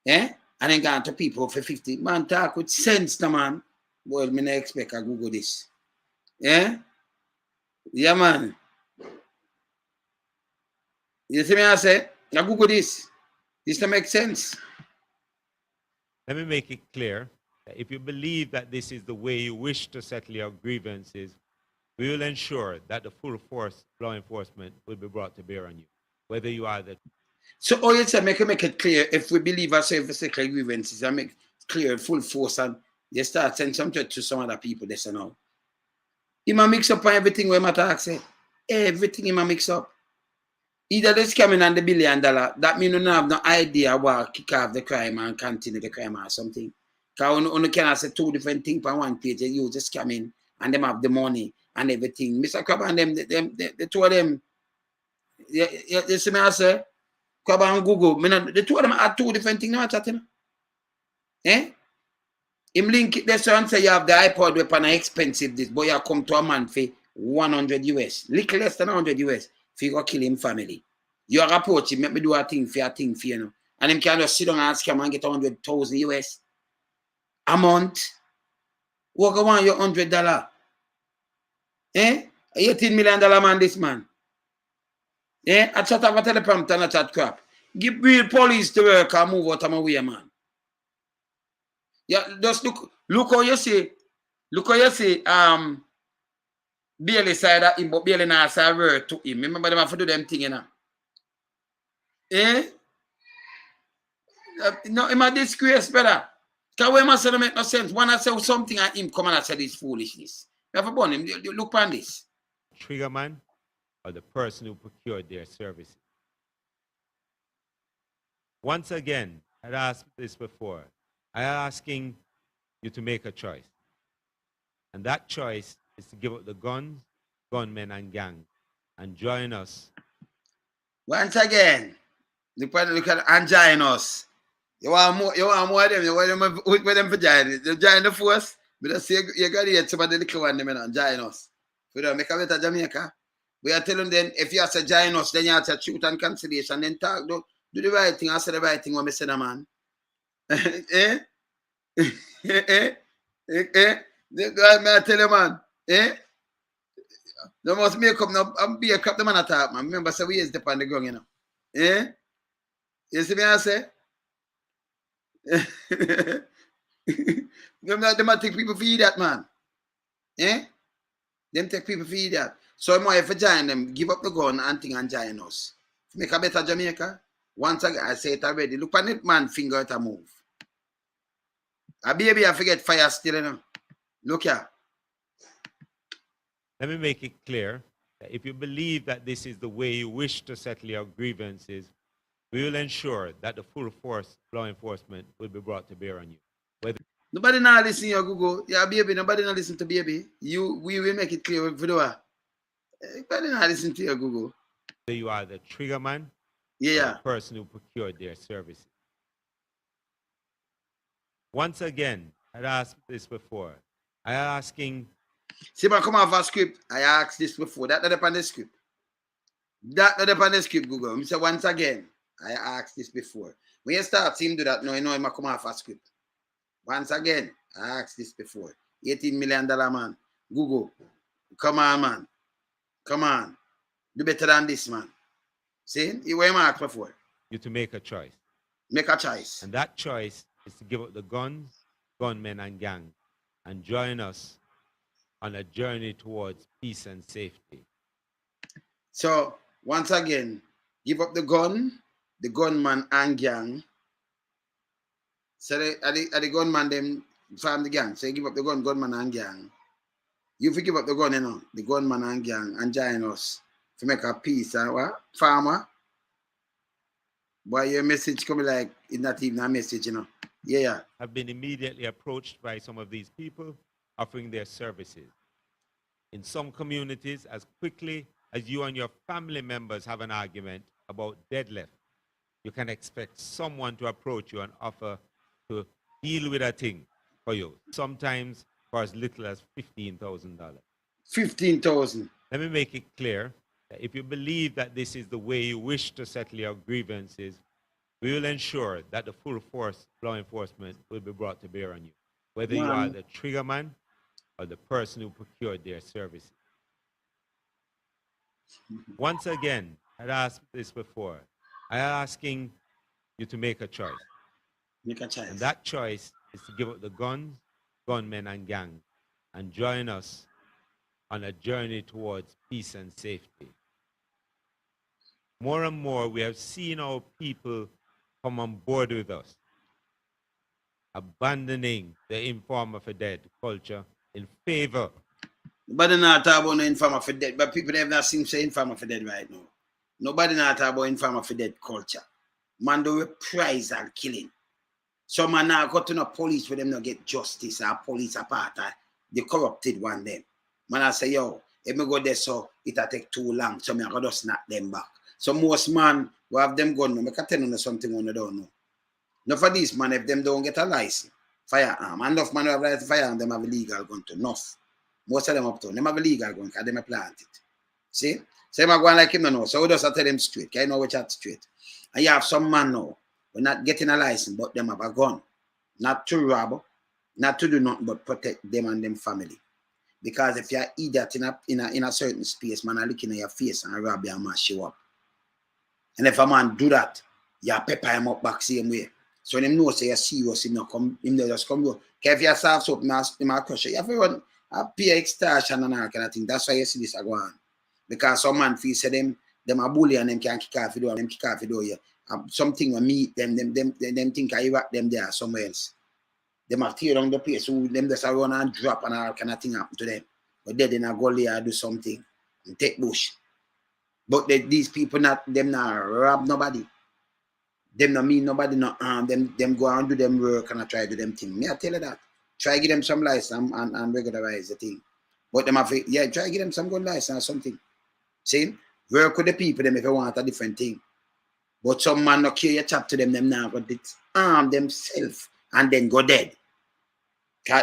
Eh? And then go to people for 50. Man, talk with sense, the man. Well, me not expect I Google this. Eh? Yeah, man. You see me I say? I Google this. This don't make sense. Let me make it clear. that if you believe that this is the way you wish to settle your grievances, we will ensure that the full force of law enforcement will be brought to bear on you, whether you are the... So all you say, make it clear, if we believe ourselves for secret grievances, and make clear full force, and you start sending some to some other people, they say no. He might mix up on everything where matter say. Everything he might mix up. Either the scamming and the $1 billion, that means you don't have no idea what kick off the crime and continue the crime or something. Because you cannot say two different things on one page. You just scamming and them have the money and everything. Mr. Crab and them, the two of them, you see me I say, Crab and Google, the two of them are two different things now chatting. Eh? Him link it there so and say you have the iPod weapon and expensive this, but you come to a man for 100 US. Little less than 100 US. If you go kill him family. You are approach him, make me do a thing for you know. And him can just sit down and ask him and get 100,000 US a month. What go on your $100? Eh? $18 million man, this man. Eh? I chat over teleprompter and I chat crap. Give real police to work and move out of my way, man. Yeah, just look how you see, Bailey side of him, but Bailey not say a word to him. Remember them have to do them thing, you know. Eh? No, him a disgrace, brother. Because when I say make no sense, when I say something at him, come and I say this foolishness. You have to burn him. You look on this. Triggerman or the person who procured their services. Once again, I'd asked this before. I'm asking you to make a choice. And that choice is to give up the guns, gunmen, and gangs and join us. Once again, look at and join us. You want more of them, you want them with them for join. You join the force, but I say you got to get some of the little one them and join us. We don't make a better Jamaica. We are telling them if you have to join us, then you have to shoot and cancellation, then talk, do the right thing, I say the right thing when I say the man. Eh? The guy may tell you, man, eh? They must make up now and be a crap the man attack, man. Remember, so we is the on the ground, you know. Eh? You see me I say? Them might take people for that, man. Eh? Them take people for that. So more if you join them, give up the gun and thing and join us. Make a better Jamaica. Once again, I say it already. Look on it, man, finger to move. A baby, I forget fire still, you know. Look here. Let me make it clear that if you believe that this is the way you wish to settle your grievances, we will ensure that the full force of law enforcement will be brought to bear on you. Nobody now listen to your Google. Yeah, baby, nobody now listen to baby. We will make it clear with video. Nobody now listen to your Google. Whether you are the triggerman, yeah, or the person who procured their services. Once again, I'd asked this before. I'm asking. See, if I come off a script, I asked this before. That not on the script. That not on the script, Google. I say once again, I asked this before. When you start seeing do that, no, you know, I come off a script. Once again, I asked this before. $18 million man. Google. Come on, man. Come on. Do better than this, man. See? You were asked before. You to make a choice. Make a choice. And that choice is to give up the guns, gunmen, and gangs and join us on a journey towards peace and safety. So, once again, give up the gun, the gunman, and gang. So, the gunman, them farm the gang. So, you give up the gunman, and gang. You forgive up the gun, you know, the gunman and gang, and join us to make a peace. And what? Farmer? Why your message coming like it's not even a message, you know? Yeah. Have been immediately approached by some of these people offering their services. In some communities, as quickly as you and your family members have an argument about deadlift, you can expect someone to approach you and offer to deal with a thing for you, sometimes for as little as $15,000. 15,000. Let me make it clear that if you believe that this is the way you wish to settle your grievances, we will ensure that the full force of law enforcement will be brought to bear on you, whether you are the triggerman or the person who procured their services. Once again, I'd asked this before. I'm asking you to make a choice. Make a choice. And that choice is to give up the guns, gunmen, and gangs and join us on a journey towards peace and safety. More and more, we have seen our people come on board with us, abandoning the informer for dead culture in favor. Nobody not talk about no informer for dead, but people have not seen say informer for dead right now. Nobody not talk about informer for dead culture. Man do reprisal killing. Some man now go to no police for them not get justice or police apart. The corrupted one them. Man I say, yo, if me go there so it'll take too long, so me I go just snap them back. So most man who have them gun, I can tell you something on the don't know. Now for this man, if them don't get a license, firearm, enough man who have license firearm, them have a legal gun to enough. Most of them up to them have a legal gun because them plant it. See? So them are going like him now. So we just tell them straight. I know which chat straight. And you have some man now, we're not getting a license, but them have a gun. Not to rob, not to do nothing but protect them and them family. Because if you're idiot in a certain space, man, I looking at your face and rob you and mash you up. And if a man do that, you pepper him up back same way. So when him know say you're serious, him just come go. If you soft soap, him crush you. You have to run a pay extortion and all kind of thing. That's why you see this go on. Because some man feel say them a bully and them can't kick off the door, them kick off the door. Yeah. Something will meet them think I rock them there somewhere else. Them have tear down the place, so them just run and drop and all kind of thing happen to them. But then they not go there do something and take bush. But these people not rob nobody. Them not mean nobody not them go and do them work and I try to do them thing. Me I tell you that. Try give them some license and regularize the thing. But them have try give them some good license or something. See? Work with the people them if you want a different thing. But some man not care you chat to them now got it arm themselves and then go dead.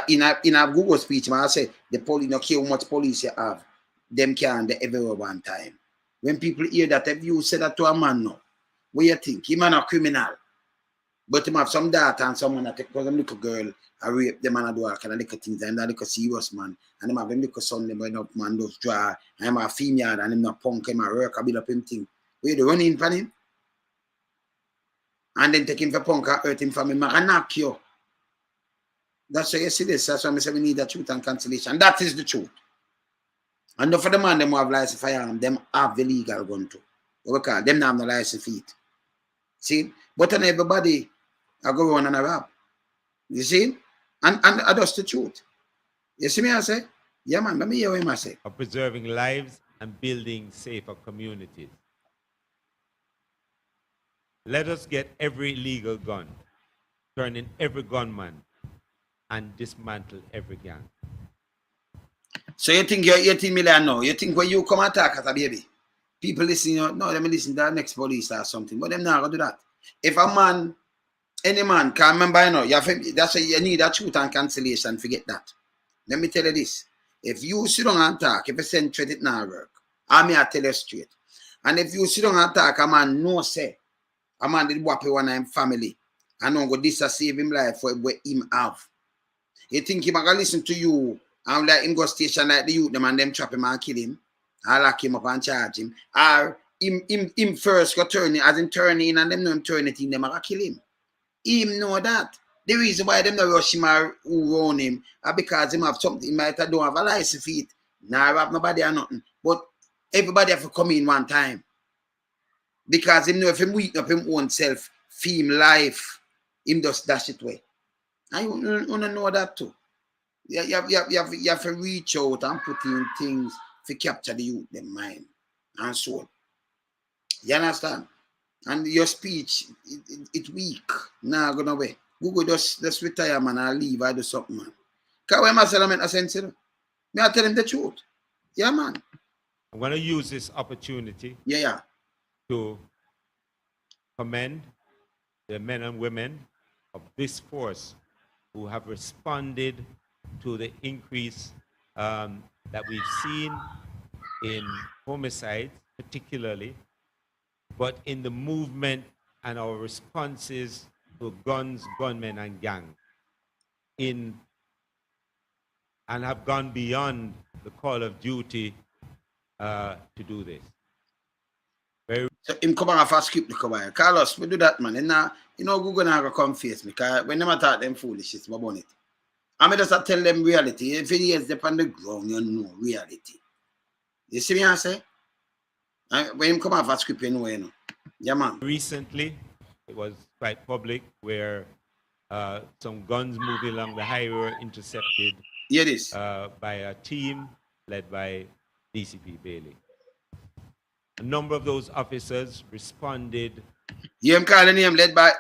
In a Google speech, man, I say the police not care how much police you have. Them can the everywhere one time. When people hear that, if you say that to a man now, what you think? He man a criminal. But him have some data and someone that take because them little girl, I rape them and I do all kind of little things and that little serious man. And them have them little son, them when up man those draw, and him a female and him not punk, him a work, a build up him thing. Where they run in for him? And then take him for punk and hurt him from him and knock you. That's why you see this. That's why I say we need the truth and cancellation. That is the truth. And for the man, them who have license firearm, them have the legal gun too. Because them not have no license for it. See? But then everybody I go on and a rap. You see? And that's the truth. You see me I say? Yeah man, let me hear what I say. Of preserving lives and building safer communities. Let us get every legal gun, turn in every gunman, and dismantle every gang. So you think you're 18 million now? You think when you come attack as a baby, people listen, no, let me listen to the next police or something, but them not gonna do that. If a man, any man can remember, that's why you need a truth and cancellation, forget that. Let me tell you this. If you sit down and talk, if you send threat, it not work. I tell you straight. And if you sit down and talk, a man no say, a man did whop one of him family, and don't go this to save him life for what him have. You think he gonna listen to you and let him go station like the youth, them and them trap him and kill him, and lock him up and charge him, or him first go turn it, as in turn in and them know him turn it in, them gonna kill him. Him know that. The reason why them not rush him or who run him are because him have something, he might don't have a license for it. Nah, have nobody or nothing. But everybody have to come in one time. Because him know if him weak up him own self, feel him life, him just dash it away. And you want to know that too. You have to reach out and put in things to capture the youth, their mind and soul. You understand? And your speech, it weak. Nah, go away. Google just retire, man, and leave. I do something, man. Because when I say I'm a sense, me I tell him the truth. Yeah, man. I'm going to use this opportunity to commend the men and women of this force who have responded to the increase that we've seen in homicides, particularly, but in the movement and our responses to guns, gunmen, and gangs, and have gone beyond the call of duty to do this. So him come on for script to cover. Carlos, we do that, man. And now, you know, Google now come face me. Because when them attack them foolishness, my bonnet. I mean, just tell them reality. If it is up on the ground, you know reality. You see me, I say? When him come on for script, you know. Yeah, man. Recently, it was quite public where some guns moving along the highway were intercepted Hear this. by a team led by DCP Bailey. A number of those officers responded. You him calling him led by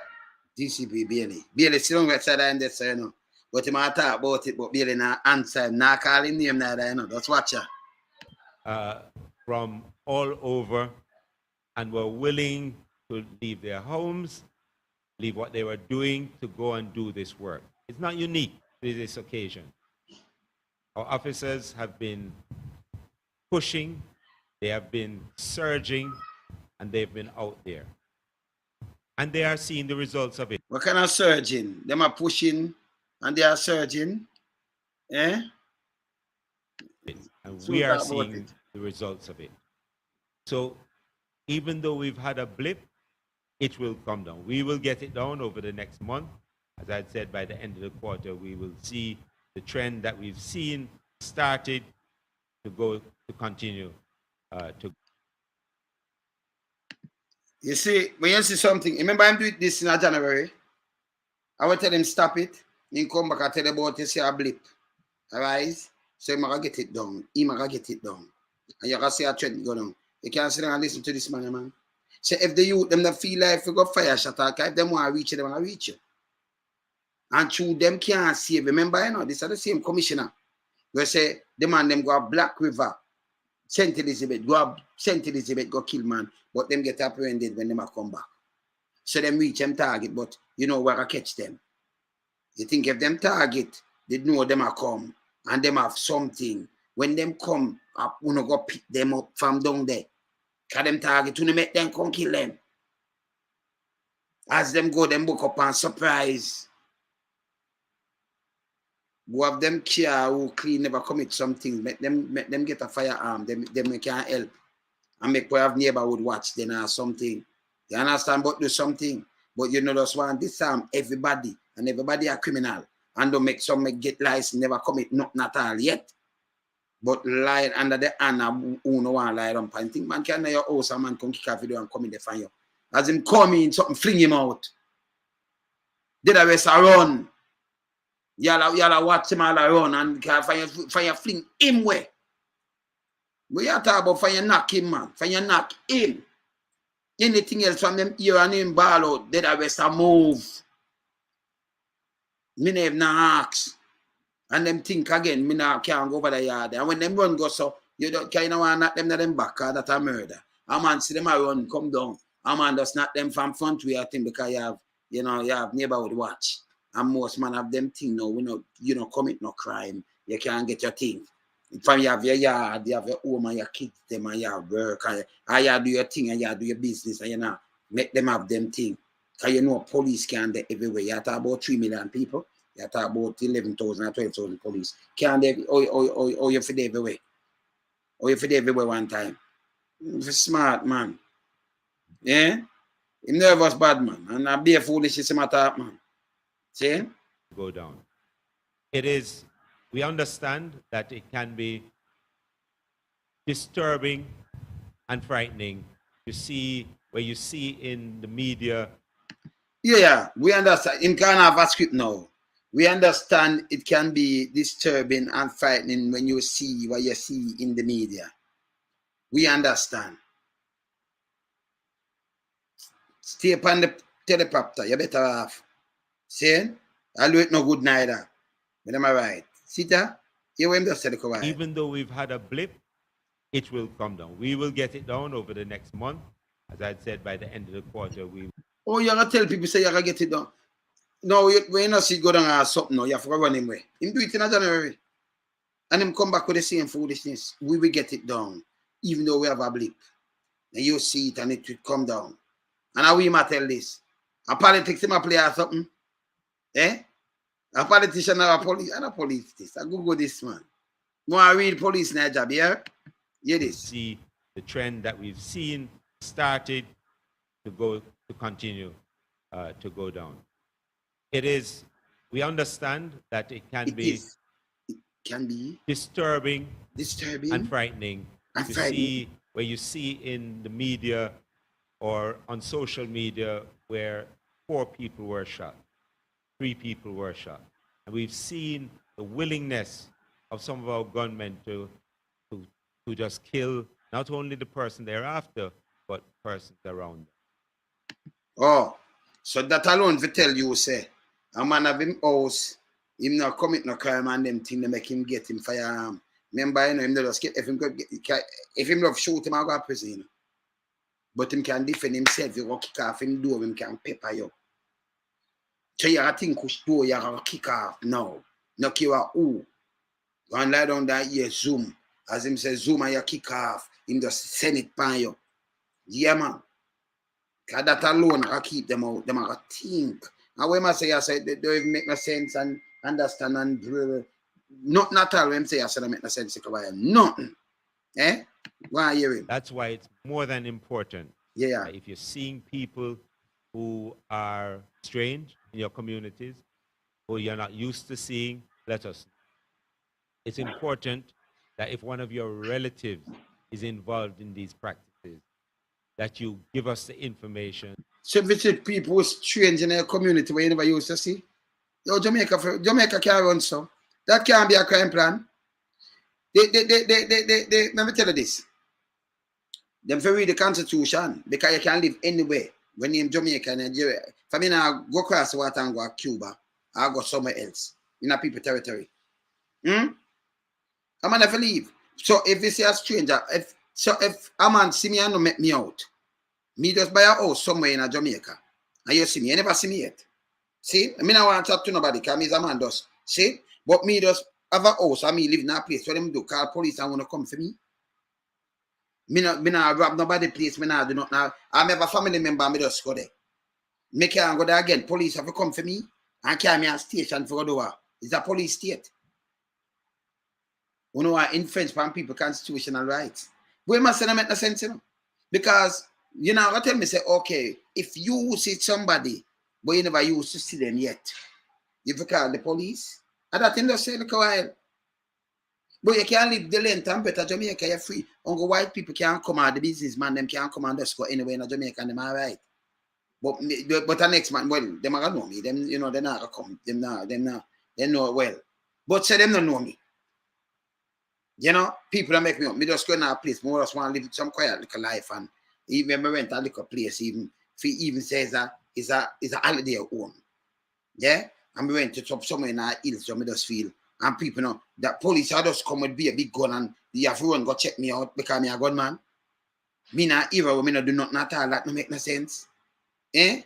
DCP Bailey. Bailey still on the side and this, you know. But he might talk about it, but Bailey not answer him. Not calling name neither, you know. Just watch her. From all over and were willing to leave their homes, leave what they were doing to go and do this work. It's not unique to this occasion. Our officers have been pushing, they have been surging, and they've been out there. And they are seeing the results of it. What kind of surging? Them are pushing and they are surging. Eh? And So we are about seeing it. the results of it. So even though we've had a blip, it will come down. We will get it down over the next month. As I said, by the end of the quarter, we will see the trend that we've seen started to continue to. You see, when you see something, remember I'm doing this in January. I will tell him stop it. Then come back and tell about you see a blip. Alright? So I'm gonna get it down. He's gonna get it down. And you're gonna see a trend go down. You can't sit down and listen to this man. So if the youth them that feel like if you got fire shot, if them want to reach you, they want to reach you. And through them can't save. Remember, you know, this are the same commissioner. We say the man them go a Black River, St. Elizabeth, go kill man, but them get apprehended when them come back. So them reach them target, but you know where I catch them. You think if them target, they know them are come and them have something. When them come up, you know, go pick them up from down there. Cause them target to make them come kill them. As them go, them book up and surprise. Who have them care who clean never commit something, make them get a firearm, them can help. And make we have neighborhood watch then or something. You understand? But do something. But you know just want this time everybody and everybody are criminal. And don't make some get license, never commit nothing at all yet. But lie under the hand who no one lie on and think man can know your house and man come kick off video and come in the fire. As him come in, something fling him out. Did the rest run. Y'all watch him all run and fire fling him way. We are talking about fire knock him, man. Fire knock him. Anything else from them ear and him ball out, did the rest move. Me never ask. And them think again, me now can't go over the yard. And when them run go so, you don't kind of want to knock them to them back, because that's a murder. A man see them a run, come down. A man just knock them from front way, I think, because you have neighborhood watch. And most man have them thing now, you know, commit no crime. You can't get your thing. From you have your yard, you have your home and your kids, them and your work, and you do your thing and you do your business, and you know, make them have them thing. Because you know police can there everywhere. You talk about 3 million people. You talk about 11,000 or 12,000 police. Can they, or you fit everywhere. Or you fit everywhere one time. He's a smart man. Yeah? He never was bad man. And I be a foolish is a talk man. See? Go down. It is, we understand that it can be disturbing and frightening to see where you see in the media. Yeah, we understand. In can't have a script now. We understand it can be disturbing and frightening when you see what you see in the media. We understand. Stay upon the teleprompter. You better off. See? I'll do it no good neither. But am I right? See that? You will just say the correct. Even though we've had a blip, it will come down. We will get it down over the next month. As I said, by the end of the quarter, we. Oh, you're gonna tell people say you're gonna get it done. No, when you not see go down or something, no, you have to run him way. Him do it in January. And him come back with the same foolishness. We will get it down, even though we have a blip. And you see it and it will come down. And how we might tell this? A politics him a play or something? Eh? A politician or a police? And a police this. I Google this man. You want to read police in a job, yeah? Hear this. See the trend that we've seen started to continue to go down. We understand that it can be disturbing and frightening to see where you see in the media or on social media where 4 people were shot, 3 people were shot. And we've seen the willingness of some of our gunmen to just kill not only the person thereafter, but persons around them. Oh, so that alone to tell you, say, a man of him house, him not commit no crime and them thing, they make him get him firearm. Remember, you know, him not just get, if him love shoot him, I'll go to prison. You know? But him can defend himself, you go kick off him door, him can pepper you. So you think which door you go kick off now. No care who. Go and lie down that here, zoom. As him say zoom and you kick off, him just send it by you. Yeah, man. Because that alone I keep them out. Them I think. And when I say they don't even make no sense and understand and not all when say I said make no sense. Nothing. Eh? Why hear him? That's why it's more than important. Yeah. If you're seeing people who are strange in your communities, who you're not used to seeing, let us know. It's important that if one of your relatives is involved in these practices, that you give us the information. So visit people who are strange in their community where you never used to see. Yo, Jamaica can't run so. That can't be a crime plan. Let me tell you this. Them for read the Constitution because you can live anywhere. When you're in Jamaica and Nigeria. For me now, go across the water and go to Cuba. I'll go somewhere else. In a people territory. I'm gonna never leave. So if you see a stranger, if a man see me and no make me out, me just buy a house somewhere in a Jamaica. And you see me, you never see me yet. See? I mean, I want to talk to nobody because me is a man does. See? But me just have a house and me live in a place where them do call police and want to come for me. Me not rob nobody place, me not do not now. I'm a family member, me just go there. Me can't go there again. Police have to come for me and carry me a station for go there. It's a police state. You know what infringe upon people constitutional rights. We must say make no sense, you know. Because you know what tell me say, okay, if you see somebody but you never used to see them yet, you call the police. And that thing just say look a while. But you can't live the length and better Jamaica, you're free. Only white people can't come out, the businessman, them can't come and just go anywhere in Jamaica and them are right. But the next man, well, them are gonna know me. Them, you know, they're not gonna come. They know well. But say them don't know me. You know, people that make me up. Me just go in a place, more just want to live some quiet little life and even me rent a little place, even if he even says that it's a holiday home. Yeah? And we went to somewhere in our hills, so me just feel and people know that police are just come with be a big gun and you have to run go check me out because me a gunman. Me not evil, me not do nothing at all, that no make no sense. Eh?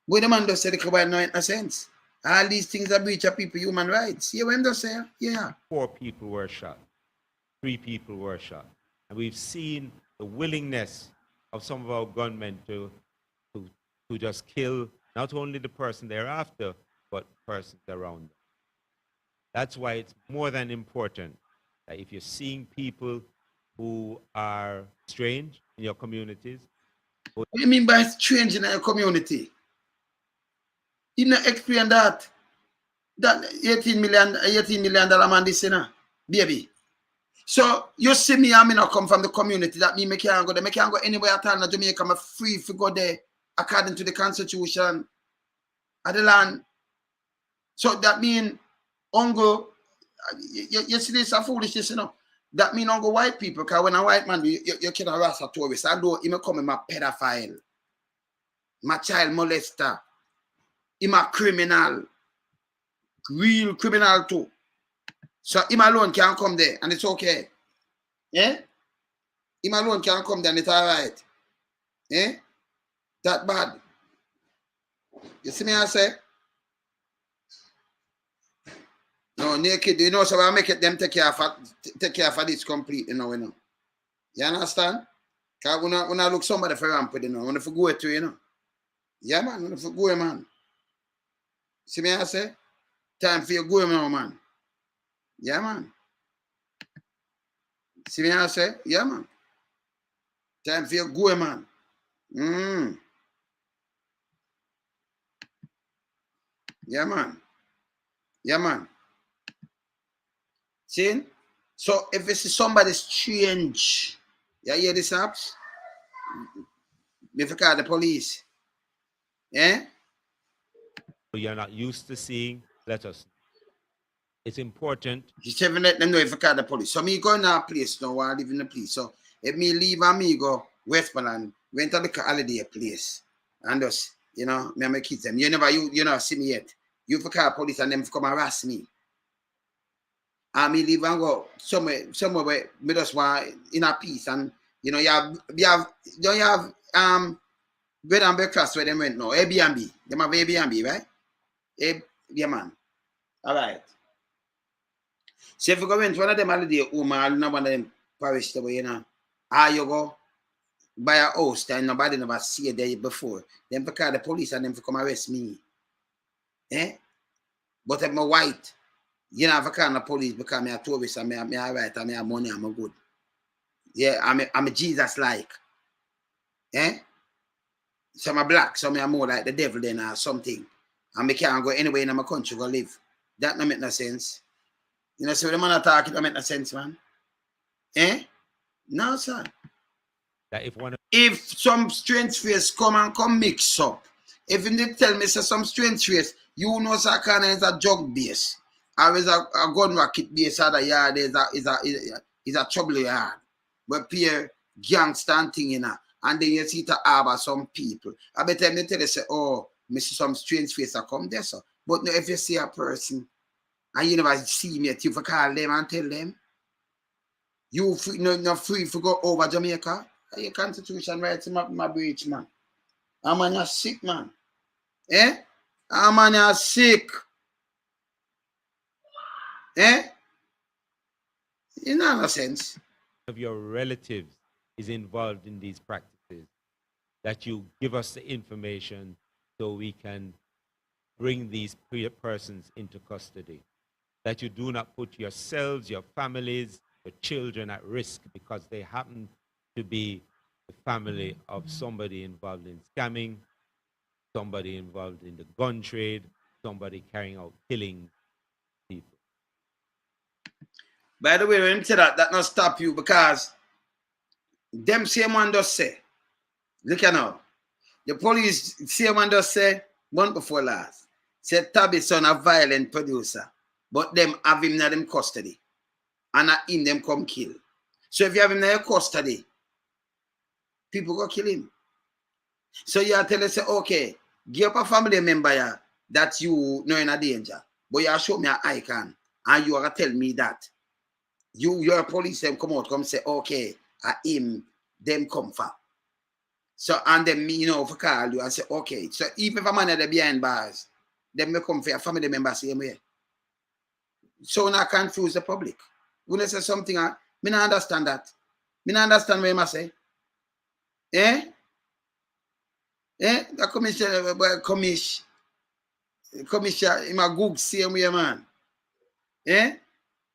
What the man does say the crowd no make no sense. All these things are breach of people human rights. You hear what I'm just saying? Yeah. 4 people were shot. 3 people were shot. And we've seen the willingness of some of our gunmen to just kill not only the person thereafter, but persons around them. That's why it's more than important that if you're seeing people who are strange in your communities. What do you mean by strange in your community? You not explain that. That $18 million man this, you know, baby. So you see me, I mean, I come from the community. That means I can't go there. I can't go anywhere at all in Jamaica. I'm free to go there according to the Constitution of the land. So that means, Ungo, you see this is foolishness, you know. That means Ungo white people, because when a white man, you can harass a tourist. I know him come in my pedophile, my child molester. Him a criminal, real criminal too. So him alone can come there and it's okay. Yeah? Him alone can come there and it's alright. Yeah? That bad. You see me I say? No, naked, you know, so I make it them take care of this complete, you know. You understand? Because when I look somebody for ramp, you know, when I go to, you know. Yeah, man, when I go, man. See me I say? Time for you go now, man. Yeah, man. See me I say? Yeah, man. Time for you go, man. Yeah, man. Yeah, man. See? So if you see somebody strange, you hear this apps? If you call the police. Yeah? You're not used to seeing, let us know. It's important. You should let them know if you call the police. So me go in a place now while I live in the place. So if me leave and me go Westmoreland, went to the holiday place. And just, you know, me and my kids them. You never see me yet. You for call police and them come harass me. And me leave and go somewhere where me just want in a peace. And you know, you have bed and breakfast where they went now. Airbnb. Them have Airbnb, right? Yeah, man. All right. So if you go into one of them holiday home or one of them parish the way, you know, you go buy a house and nobody never see it there before. Then call the police and them come arrest me. But if I'm white, you know, if I call the police because I'm a tourist and I'm all right and I have money, I'm good. Yeah, I'm a Jesus like. So I'm a black, so I'm more like the devil then or something. And I can't go anywhere in my country go live. That don't make no sense. You know, so the man are talking, don't make no sense, man. No, sir. That if some strange face come mix up, if they tell me say some strange face, you know so kind of is a drug base, or is a gun racket base out of yard is a trouble yard. But peer gangster and thing, you know, and then you see to harbor some people. I bet them they tell you say, oh, me see some strange face come there, so. But no, if you see a person and you never see me, you for call them and tell them, you free, not free to go over Jamaica. Your constitution rights him up in my breach, man. I'm on your sick, man. I'm on your sick. In no sense. Of your relatives is involved in these practices, that you give us the information so we can bring these persons into custody. That you do not put yourselves, your families, your children at risk because they happen to be the family of somebody involved in scamming, somebody involved in the gun trade, somebody carrying out killing people. By the way, when you say that not stop you because them same one just say, look at now, the police same one just say, month before last, said Tabby son a violent producer, but them have him in them custody. And in them come kill. So if you have him in your custody, people go kill him. So you tell us, say, okay, give up a family member that you know in a danger, but you show me an icon, and you are tell me that your police them come say, okay, them come for. So and then me, you know, for call you and say, okay. So even if a man are behind bars, them may come for your family member same way. So now confuse the public. When I say something, me not understand that. Me not understand what you must say. The commissioner, him a Google same way, man.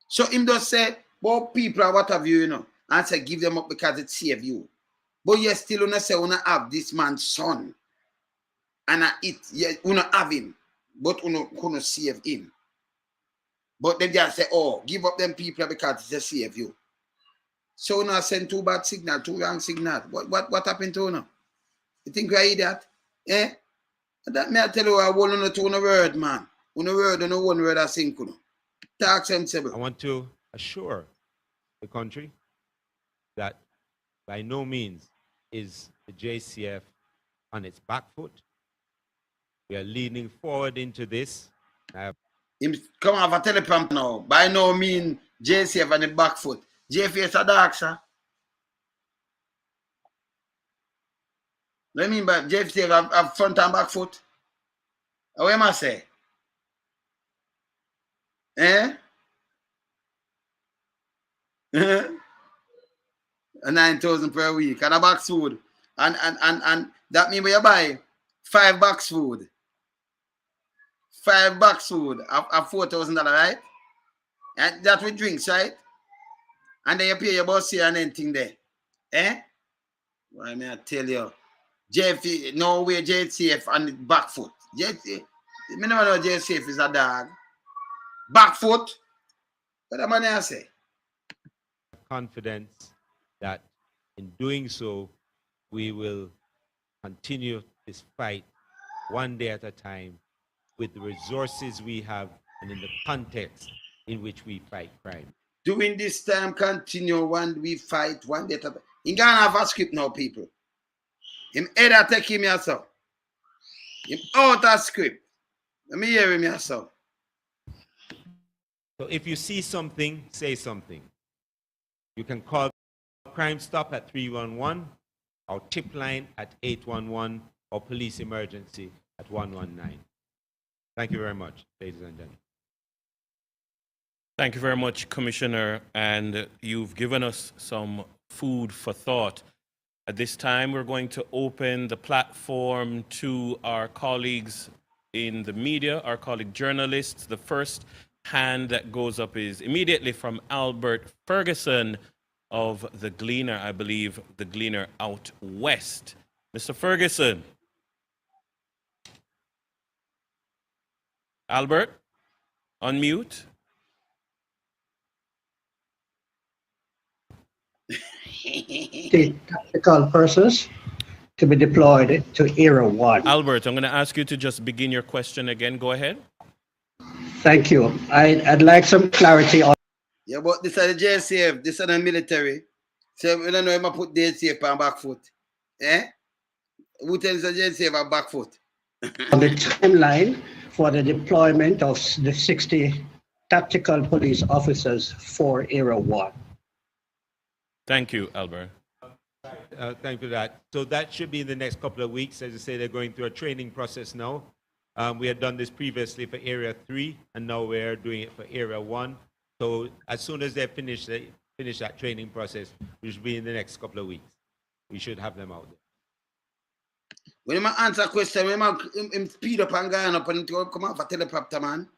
So him just say, but people are what have you, you know, and say give them up because it save you. But you still wanna say wanna have this man's son. And you wanna have him, but wanna save him. But they just say, oh, give up them people because it's a save you. So now send two bad signal, two wrong signal. What happened to you? You think you're idiot? That may I tell you I want to two word, man. One word and one word I sing. Talk sensible. I want to assure the country that by no means is the JCF on its back foot. We are leaning forward into this. Come on, have a teleprompter now. By no means JCF on the back foot. JCF is a dark, sir. What do you mean by JCF have front and back foot? What am I say? 9,000 per week and a box food. And that means when you buy 5 box food. 5 box food of $4,000, right? And that with drinks, right? And then you pay your boss here and anything there. Why may I tell you? JF, no way JCF on the back foot. JCF, me never know JCF is a dog. Back foot? What am I say? Confidence that in doing so, we will continue this fight one day at a time with the resources we have and in the context in which we fight crime. During this time, continue when we fight one day at a time. He can't have a script now, people. Him either take him yourself. Him out of script. Let me hear him yourself. So if you see something, say something. You can call Crime Stop at 311, our tip line at 811, or police emergency at 119. Thank you very much, ladies and gentlemen. Thank you very much, Commissioner, and you've given us some food for thought. At this time, we're going to open the platform to our colleagues in the media, our colleague journalists. The first hand that goes up is immediately from Albert Ferguson of The Gleaner, I believe, The Gleaner out west. Mr. Ferguson. Albert, unmute. The tactical persons to be deployed to Area 1. Albert, I'm going to ask you to just begin your question again. Go ahead. Thank you. I'd like some clarity on. Yeah, but this is the JCF, this is the military. So we don't know if I put JCF on back foot. Eh? Who tells the JCF on back foot? On the timeline for the deployment of the 60 tactical police officers for Area 1. Thank you, Albert. Thank you for that. So that should be in the next couple of weeks. As I say, they're going through a training process now. We had done this previously for Area 3, and now we're doing it for Area 1. So as soon as they finish that training process, which will be in the next couple of weeks, we should have them out there. When I answer a question, when I speed up and go up and come off a teleprompter, man.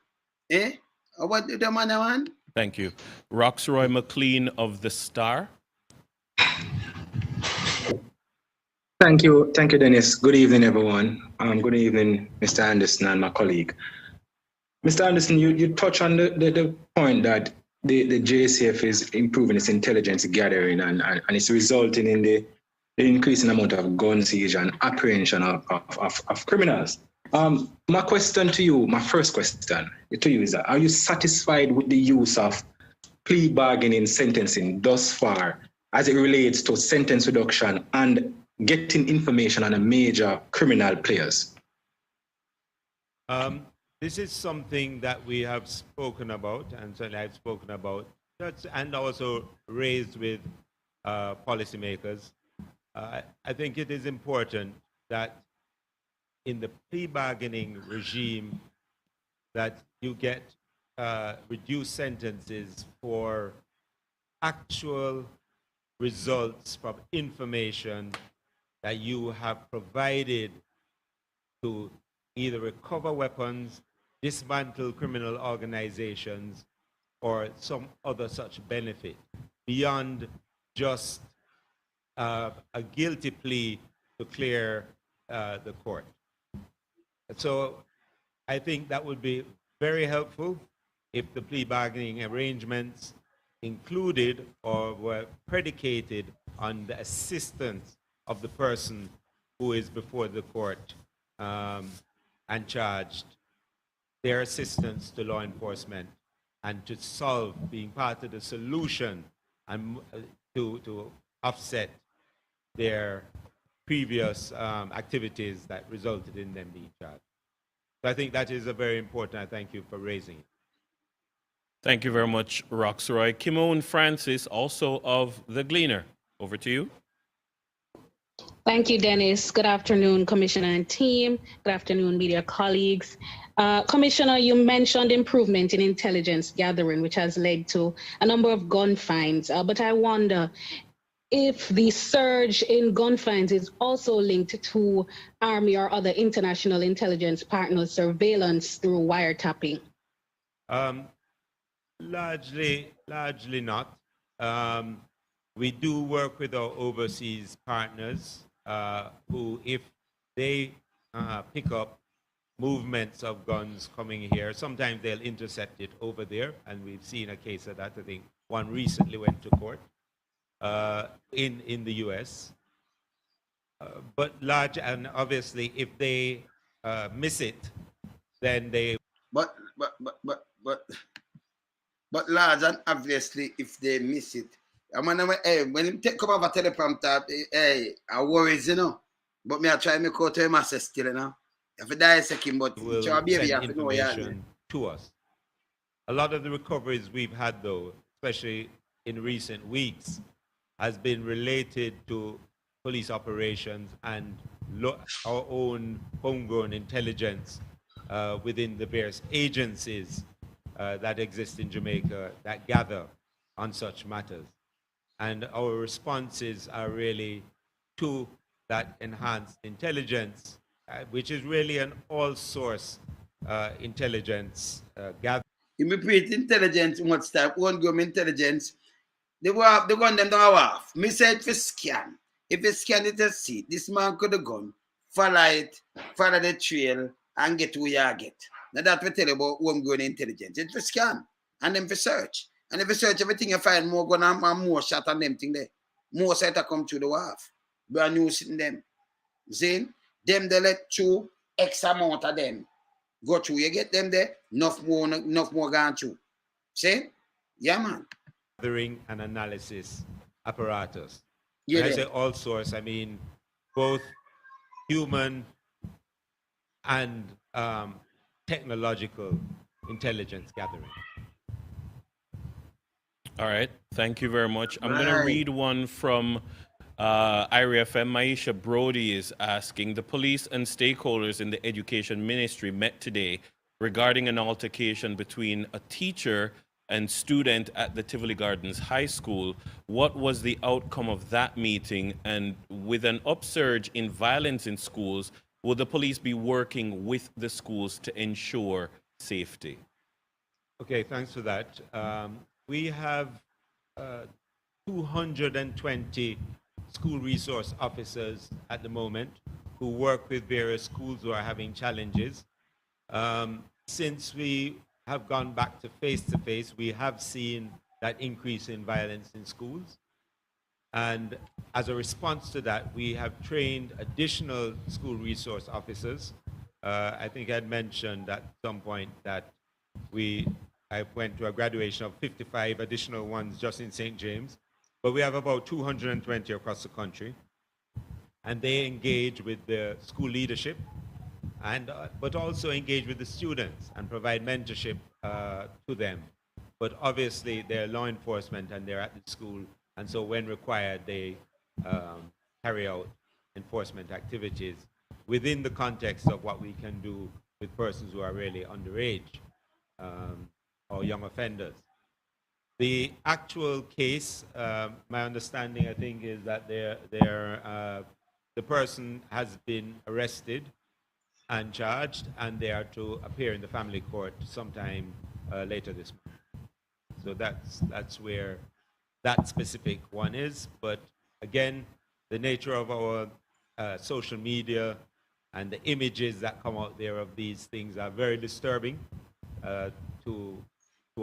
Eh? What do the man want? Thank you. Roxroy McLean of The Star. Thank you, Dennis. Good evening, everyone. Good evening, Mr. Anderson and my colleague. Mr. Anderson, you touch on the point that the JCF is improving its intelligence gathering and it's resulting in the increasing amount of gun siege and apprehension of criminals. My question to you, my first question to you is that, are you satisfied with the use of plea bargaining sentencing thus far as it relates to sentence reduction and getting information on a major criminal players? This is something that we have spoken about, and certainly I've spoken about, and also raised with policymakers. I think it is important that in the plea bargaining regime that you get reduced sentences for actual results from information that you have provided to either recover weapons, dismantle criminal organizations, or some other such benefit beyond just a guilty plea to clear the court. So I think that would be very helpful if the plea bargaining arrangements included or were predicated on the assistance of the person who is before the court and charged, their assistance to law enforcement and to solve, being part of the solution and to offset their previous activities that resulted in them being charged. So I think that is a very important. I thank you for raising it. Thank you very much, Roxroy. Kimone Francis, also of The Gleaner. Over to you. Thank you, Dennis. Good afternoon, Commissioner and team. Good afternoon, media colleagues. Commissioner, you mentioned improvement in intelligence gathering, which has led to a number of gun finds. But I wonder if the surge in gun finds is also linked to Army or other international intelligence partners' surveillance through wiretapping. Largely not. We do work with our overseas partners who, if they pick up movements of guns coming here, sometimes they'll intercept it over there, and we've seen a case of that. I think one recently went to court in the U.S. But large, and obviously, if they miss it, then they. But large, and obviously, if they miss it, I mean, when him come over teleprompter, I worries, you know. But me, I try me go to him and say still, you know. If I die second, but will baby, send you have to know, information to us. A lot of the recoveries we've had, though, especially in recent weeks, has been related to police operations and our own homegrown intelligence within the various agencies that exist in Jamaica that gather on such matters. And our responses are really to that enhanced intelligence, which is really an all-source intelligence gathering. Immediate intelligence, what's that? One government intelligence. They gun them down off. Me say it for scan. If you scan it, see this man could have gone, follow the trail, and get where you get. Now that we tell you about homegrown intelligence. It's for scan and then for search. And if you search everything, you find more gun and more shot on them thing there. More sight come through the wharf. Brand new sitting them. See? Them they let through X amount of them. Go through, you get them there, enough more gone through. See? Yeah, man. Gathering and analysis apparatus. Yeah, When I say all source, I mean both human and technological intelligence gathering. All right. Thank you very much. I'm going to read one from IRA FM. Maisha Brody is asking, the police and stakeholders in the education ministry met today regarding an altercation between a teacher and student at the Tivoli Gardens High School. What was the outcome of that meeting? And with an upsurge in violence in schools, will the police be working with the schools to ensure safety? Okay, thanks for that. We have 220 school resource officers at the moment who work with various schools who are having challenges. Since we have gone back to face-to-face, we have seen that increase in violence in schools. And as a response to that, we have trained additional school resource officers. I think I'd mentioned at some point that I went to a graduation of 55 additional ones just in St. James, but we have about 220 across the country. And they engage with the school leadership, and but also engage with the students and provide mentorship to them. But obviously they're law enforcement and they're at the school, and so when required they carry out enforcement activities within the context of what we can do with persons who are really underage or young offenders. The actual case, my understanding I think is that the person has been arrested and charged, and they are to appear in the family court sometime later this month. So that's where that specific one is. But again, the nature of our social media and the images that come out there of these things are very disturbing to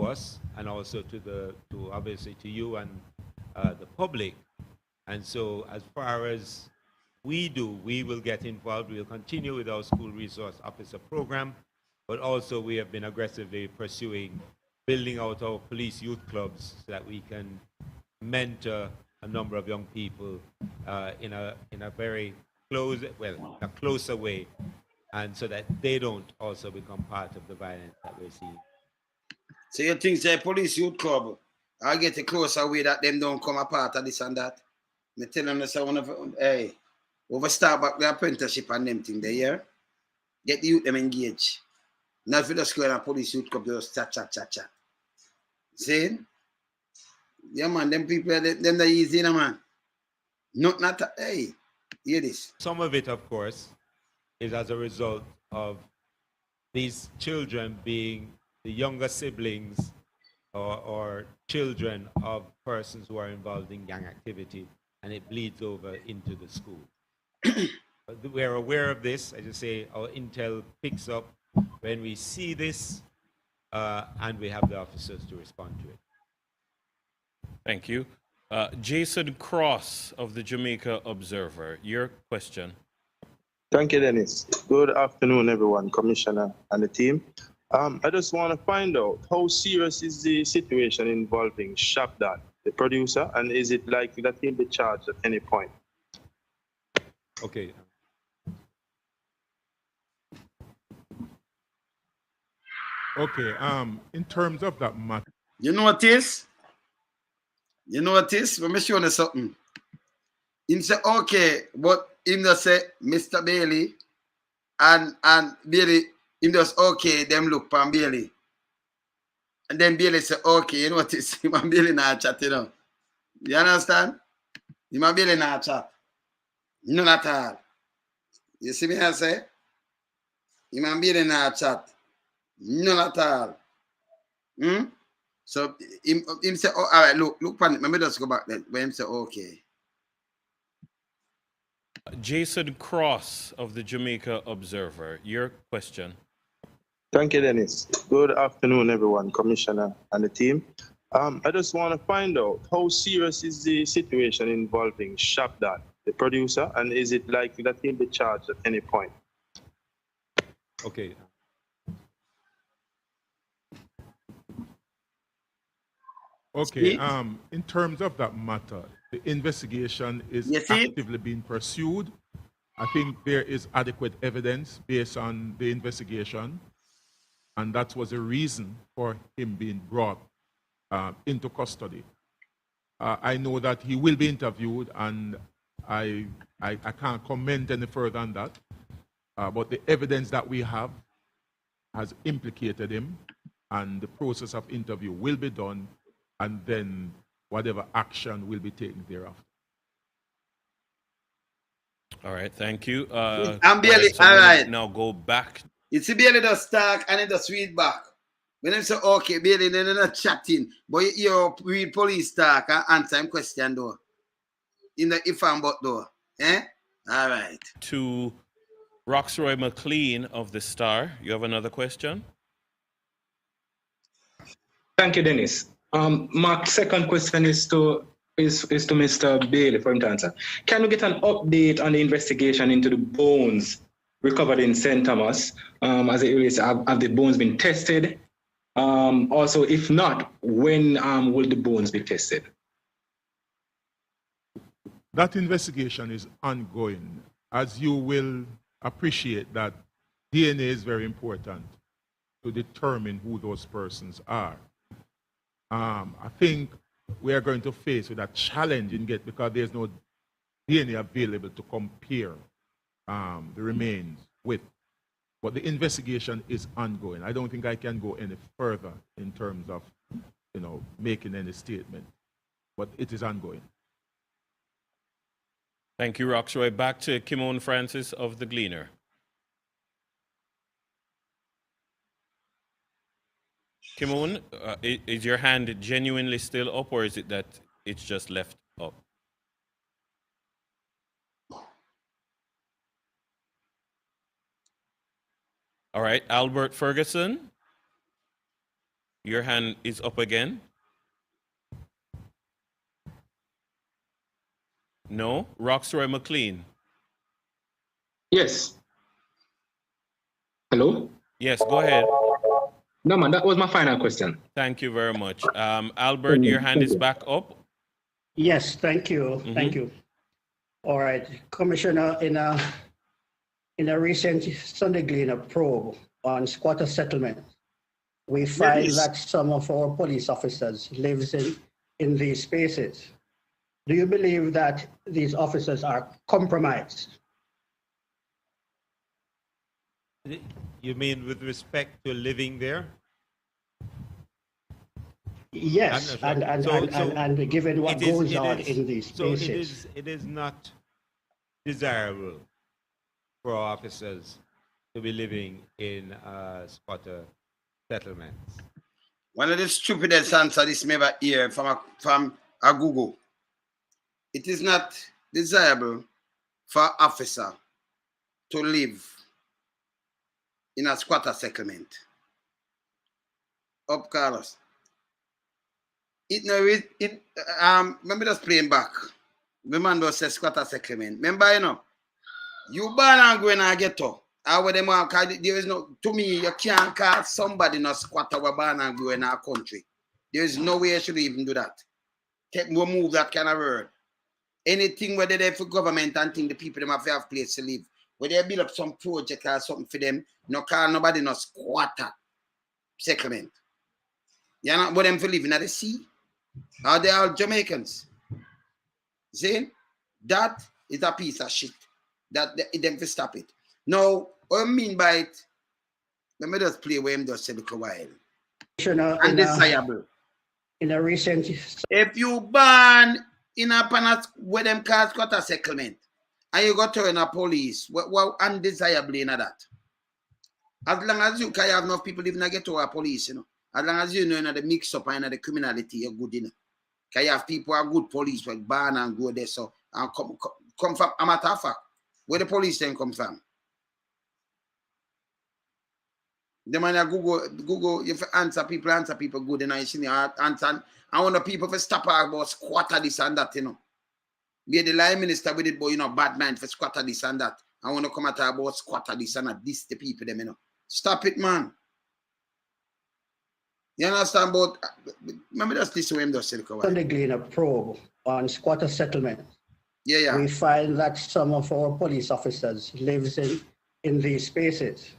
us, and also to obviously to you and the public. And so as far as we will get involved. We'll continue with our school resource officer program, but also we have been aggressively pursuing building out our police youth clubs so that we can mentor a number of young people in a very a closer way, and so that they don't also become part of the violence that we're seeing. So you think say police youth club, I get a closer way that them don't come a part of this and that? Me tell them say one of hey. Start back the apprenticeship and them thing there, yeah? Get the youth them engaged. Not for the school and police youth club, just chat. See? Yeah, man, them people, them the easy, man. Not, hey, hear this. Some of it, of course, is as a result of these children being the younger siblings or children of persons who are involved in gang activity, and it bleeds over into the school. We're aware of this. As I say, our intel picks up when we see this, and we have the officers to respond to it. Thank you. Jason Cross of the Jamaica Observer, your question. Thank you, Dennis. Good afternoon, everyone, Commissioner and the team. I just want to find out how serious is the situation involving Shabdan, the producer, and is it likely that he'll be charged at any point? Okay. Okay, in terms of that matter. You notice? You notice? Let me show you something. Him say, okay, but him just say, Mr. Bailey, and Bailey, him just, okay, them look from Bailey. And then Bailey say, okay, you notice? Him and Bailey not chat, you know. You understand? Him and Bailey not chat. None at all. You see me I say? Him and Bailey not chat. None at all. So him say, oh, all right, look, let me just go back then. When him say, okay. Jason Cross of the Jamaica Observer, your question. Thank you, Dennis. Good afternoon, everyone, Commissioner and the team. I just want to find out how serious is the situation involving Shabdan, the producer, and is it likely that he'll be charged at any point? Okay. Okay, in terms of that matter, the investigation is actively being pursued. I think there is adequate evidence based on the investigation, and that was a reason for him being brought into custody. I know that he will be interviewed, and I can't comment any further on that, but the evidence that we have has implicated him, and the process of interview will be done, and then whatever action will be taken thereafter. All right, thank you. I'm Bailey, all right. Now go back. You see Bailey does talk and it does read back. When them say, okay, Bailey, then they're not chatting, but you read police talk and answer him question though. In the if and but though. Eh? All right. To Roxroy McLean of The Star, you have another question? Thank you, Dennis. My second question is to Mr. Bailey for him to answer. Can we get an update on the investigation into the bones recovered in St. Thomas? As it relates, have the bones been tested? Also, if not, when will the bones be tested? That investigation is ongoing. As you will appreciate that DNA is very important to determine who those persons are. I think we are going to face with a challenge because there's no DNA available to compare the remains with. But the investigation is ongoing. I don't think I can go any further in terms of, making any statement. But it is ongoing. Thank you, Roxroy. Back to Kimon Francis of The Gleaner. Kimon, is your hand genuinely still up, or is it that it's just left up? All right, Albert Ferguson, your hand is up again. No? Roxroy McLean? Yes. Hello? Yes, go ahead. No, man, that was my final question. Thank you very much. Albert, your hand is back up. Yes, thank you. Thank you. All right, Commissioner, in a recent Sunday Gleaner probe on squatter settlement, we find that some of our police officers lives in these spaces. Do you believe that these officers are compromised? You mean with respect to living there? Yes, and given what goes on in these spaces. So it is not desirable for officers to be living in squatter settlements. One of the stupidest answers this may ever hear from a Google. It is not desirable for an officer to live in a squatter settlement. Up, Carlos. Remember just playing back. The man was a squatter settlement. Remember, you know, you born and go in a ghetto. There is no, to me, you can't call somebody not squatter or born and go in our country. There is no way you should even do that. Remove that kind of word. Anything where they for government and think the people them have place to live. Where they build up some project or something for them, no call nobody not squatter settlement. You know what them for living at the sea? Are they all Jamaicans? See? That is a piece of shit. That them to stop it. Now, what I mean by it, let me just play where him just said a while. Undesirable. In a recent... If you ban in a panel where them cars got a settlement, and you go to in a police, what undesirably in that? As long as you can have enough people living in get to a police, you know. As long as you know the mix up and the criminality, you're good enough. Can you have people who are good police like ban and go there so and come from a matter of fact, where the police then come from? The man that Google, if you answer people good, you know, you see answer. I want the people to stop about squatter this and that, you know. Be the line minister with it, but you know, bad mind for squatter this and that. I want to come at about squatter this and that. This the people, them, you know. Stop it, man. You understand? But remember just this way, I'm just saying. Underglean a probe on squatter settlement. Yeah. We find that some of our police officers lives in these spaces.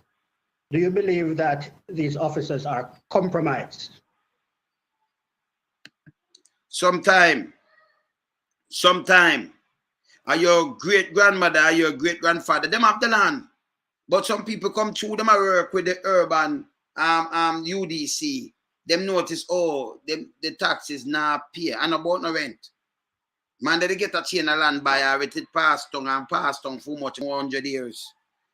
Do you believe that these officers are compromised? Sometime. Are your great grandmother, are your great grandfather, them have the land. But some people come through them work with the urban UDC. Them notice, the taxes now pay and about no rent. Man, they get a chain of land buyer, it passed on for much 100 years.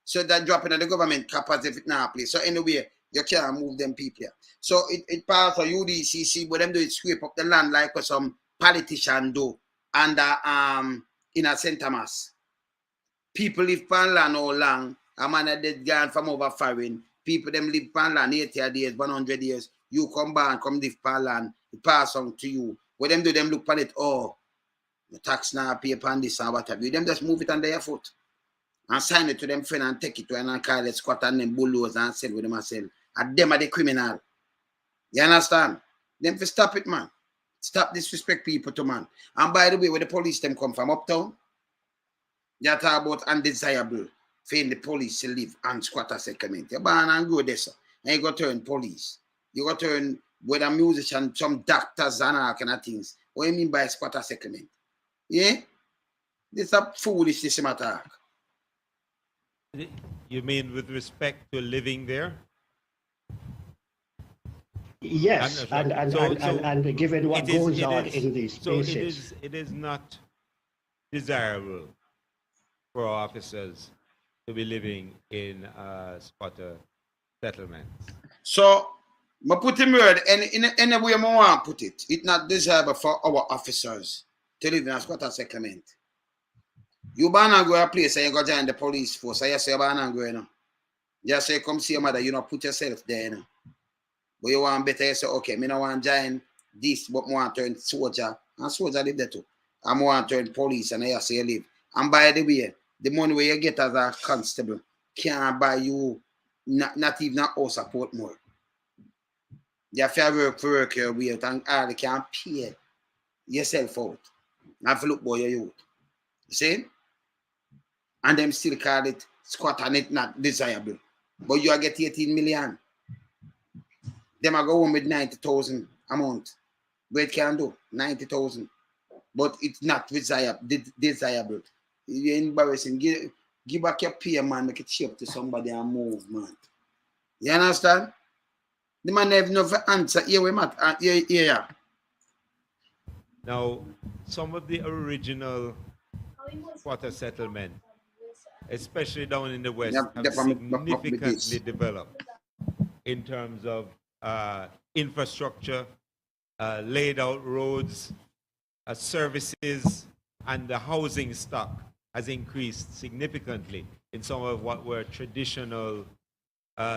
So that dropping of the government cap as if it now play. So anyway, you can't move them people here. So it passed on UDCC, but them do it scrape up the land like what some politician do under in a St. Thomas. People live on land all long. A man that dead gone from over foreign. People them live on land 80 years, 100 years. You come back, come live on land. It pass on to you. What them do, them look at it, the tax now pay upon this and whatever. You them just move it on their foot. And sign it to them friend and take it to them and call it squat and them bulldoze and sell with them and sell. And them are the criminal. You understand? Them for stop it, man. Stop disrespect people to man. And by the way, where the police them come from, uptown, they talk about undesirable for the police to live and squatter settlement. You ban and go there, sir. And you go turn police. You go turn with a musician, some doctors and all kind of things. What do you mean by squatter settlement? Yeah? This is a foolish system attack. You mean with respect to living there? Yes, and given what goes on in these spaces. So it is not desirable for officers to be living in squatter settlements. So, I put him word, and in any way I want to put it, it's not desirable for our officers to live in a squatter settlement. You ban and go to a place and you go join the police force, and you say you ban and go, you know. You say, come see your mother, you know, put yourself there, you know. But you want better, you say, okay, me no want to join this, but I want to turn soldier, and soldier live there too. I want to turn police, and I say you live. And by the way, the money where you get as a constable can't buy you not even a house support more. You have to work for work your way out, and all you can't pay yourself out. You have to look for your youth. You see? And them still call it squat and it not desirable. But you are get 18 million. Them are go home with 90,000 a month. What it can do? 90,000. But it's not desirable. You're embarrassing. Give back your pay, man. Make it cheap to somebody and move, man. You understand? The man have no answer. Here we mat. Yeah. Now, some of the original squatter settlement, especially down in the West, have significantly developed in terms of infrastructure, laid out roads, services, and the housing stock has increased significantly in some of what were traditional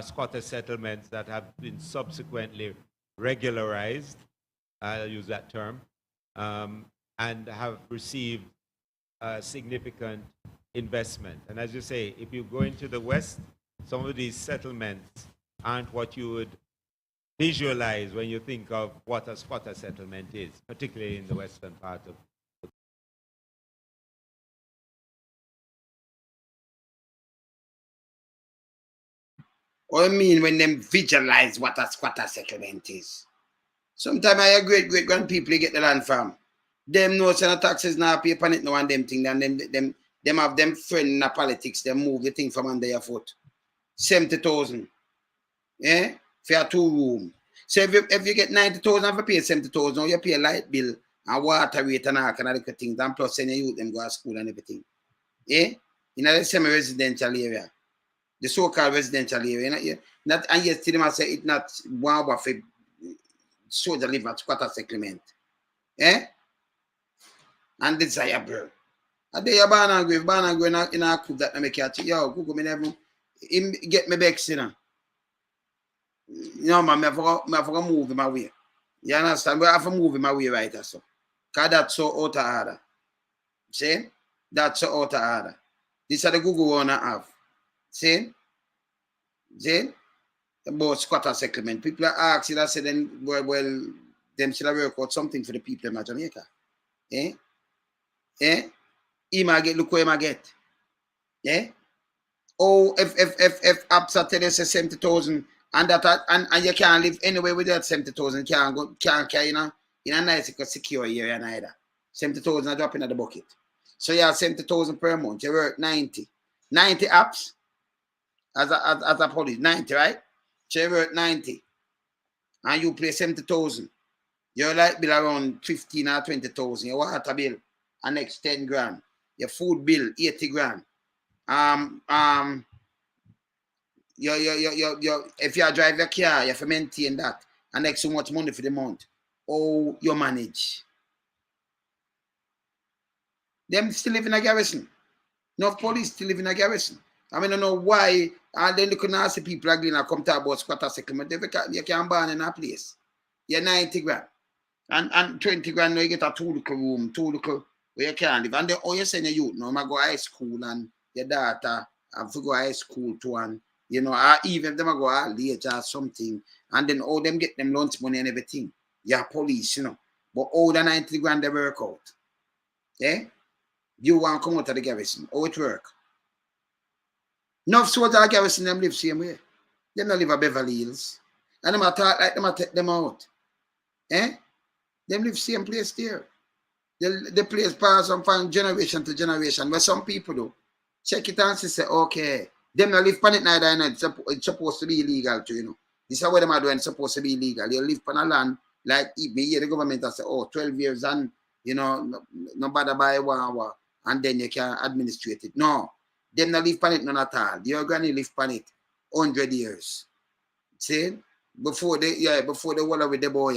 squatter settlements that have been subsequently regularized, I'll use that term, and have received significant investment. And as you say, if you go into the West, some of these settlements aren't what you would visualize when you think of what a squatter settlement is, particularly in the western part of. What I mean when them visualize what a squatter settlement is. Sometimes I great grandpeople get the land from. Them know some taxes now pay upon it now and them thing, and them have them friend in the politics, them move the thing from under your foot. 70,000. Yeah? For a 2-room. So if you get 90,000 for pay 70,000, you pay a light bill and water rate and all kind of things, and plus send your youth them go to school and everything. Yeah? In a semi-residential area. The so-called residential area. Not, and yet still them say it's not one of a soldier live at squatter settlement. Eh? And desirable. And they are born and go in a coup that I make it. Yo, Google me never get me back, you know. No, man, I forgot move my way. You understand? I have to move my way right so. Because that's so out of order. See? That's so out of order. These are the Google one I have. See? About squatter settlement. People are asking, I say, then, well, them should have work out something for the people in Jamaica. Eh? He might get, look where he might get. Yeah? Oh, if APSA tell you 70,000 and you can't live anywhere with that 70,000, can't carry in a nice secure area neither. 70,000 are dropping at the bucket. So you have 70,000 per month, you work 90. 90 apps as a police, 90, right? So you work 90. And you pay 70,000. Your light bill around 15 or 20,000. Your water bill, and next 10 grand. Your food bill, 80 grand. If you drive your car, you have to maintain that. And next so much money for the month. Oh, you manage. Them still live in a garrison. No police still live in a garrison. I mean, I don't know why. And then you can ask the people again and come talk about squatter settlement. You can't burn in a place. You're 90 grand. And 20 grand, now you get a 2-little room, 2-little where you can't live. And then, you send your youth, now, I go to high school and your daughter have to go to high school too, and, you know, or even if them go to college or something, and then all them get them lunch money and everything. Yeah, police, you know. But all the 90 grand they work out. Yeah? You want to come out of the garrison. How it work? Enough soldiers at garrison, them live same way. They don't live at Beverly Hills. And them talk like them take them out. Eh? Them live same place there. The place pass from generation to generation. But some people do. Check it and say, okay, them not live on it neither, you know. It's supposed to be illegal too, you know. This is what them are doing, it's supposed to be illegal. You live on a land, like me here, the government has said, 12 years and, you know, no bother by 1 hour, and then you can administrate it. No, them not live on it none at all. Your granny live on it 100 years. See? Before the wall with the boy.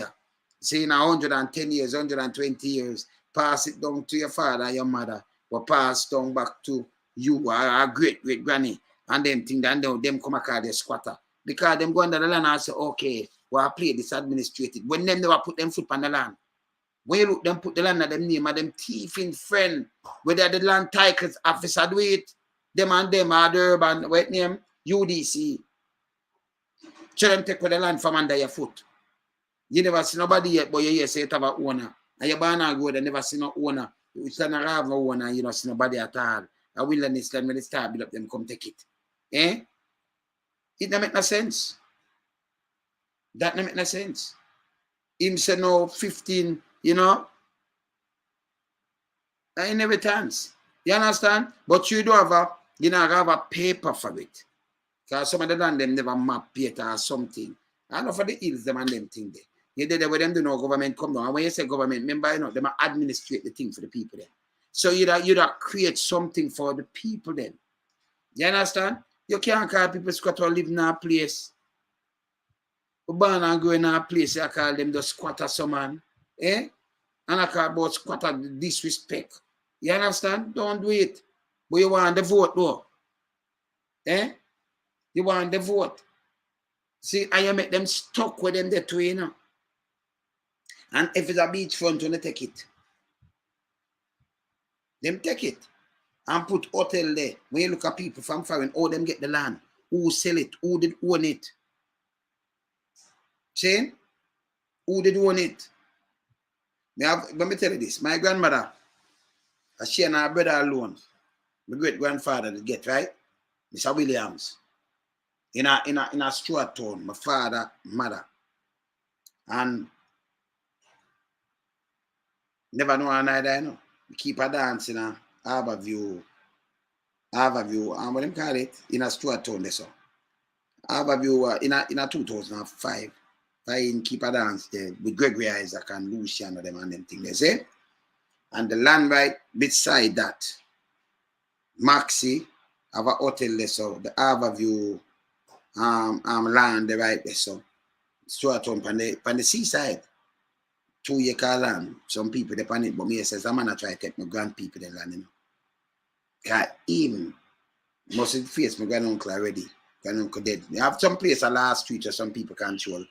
See, in 110 years, 120 years, pass it down to your father and your mother, or pass down back to you, our great granny, and them think that them come and call the squatter. Because them go under the land and say, okay, well, I play this administrated. When them never put them foot on the land. When you look them put the land at them name of them thieving friend, whether the land titles officer do it, them and them are the urban, what name? UDC. So them take the land from under your foot. You never see nobody yet, but you hear say it have an owner. And you born and grow, they never see no owner. It's not have no owner, you don't see nobody at all. A wilderness land when they start build up them, come take it. Eh? It don't make no sense. That don't make no sense. Him say no 15, you know. That ain't never chance. You understand? But you don't have a paper for it. Because some of the land them never map paper or something. I know for the hills them and them thing there. You did where them do no government come down. And when you say government, remember, you know, them administrate the thing for the people then. So you'd create something for the people then. You understand? You can't call people squatter live in a place. We born and grow in a place I call them the squatter some man. Eh? And I call about squatter disrespect. You understand? Don't do it. But you want the vote though. Eh? You want the vote. See, I make them stuck with them that way, you know. And if it's a beachfront, when they take it. Them take it. And put hotel there. When you look at people from foreign, all them get the land. Who sell it? Who did own it? See? Who did own it? Let me tell you this. My grandmother, she and her brother alone, my great-grandfather did get, right? Mr. Williams. In a Stuart town, my father, mother. And never know another, you know. We keep a dance in a Harborview, and what them call it? In a Stuart town, so. Harborview, in a 2005. I keep a dance there with Gregory Isaac and Lucian and them things, they say. And the land right beside that, Maxi have a hotel there, so the Harborview land right there, so Stuart on the seaside, 2 acre land. Some people depend it, but me says I'm gonna try to take my grandpeople the land, you know. Cause him must face my granduncle already. Granduncle dead. I have some place a last street or some people control.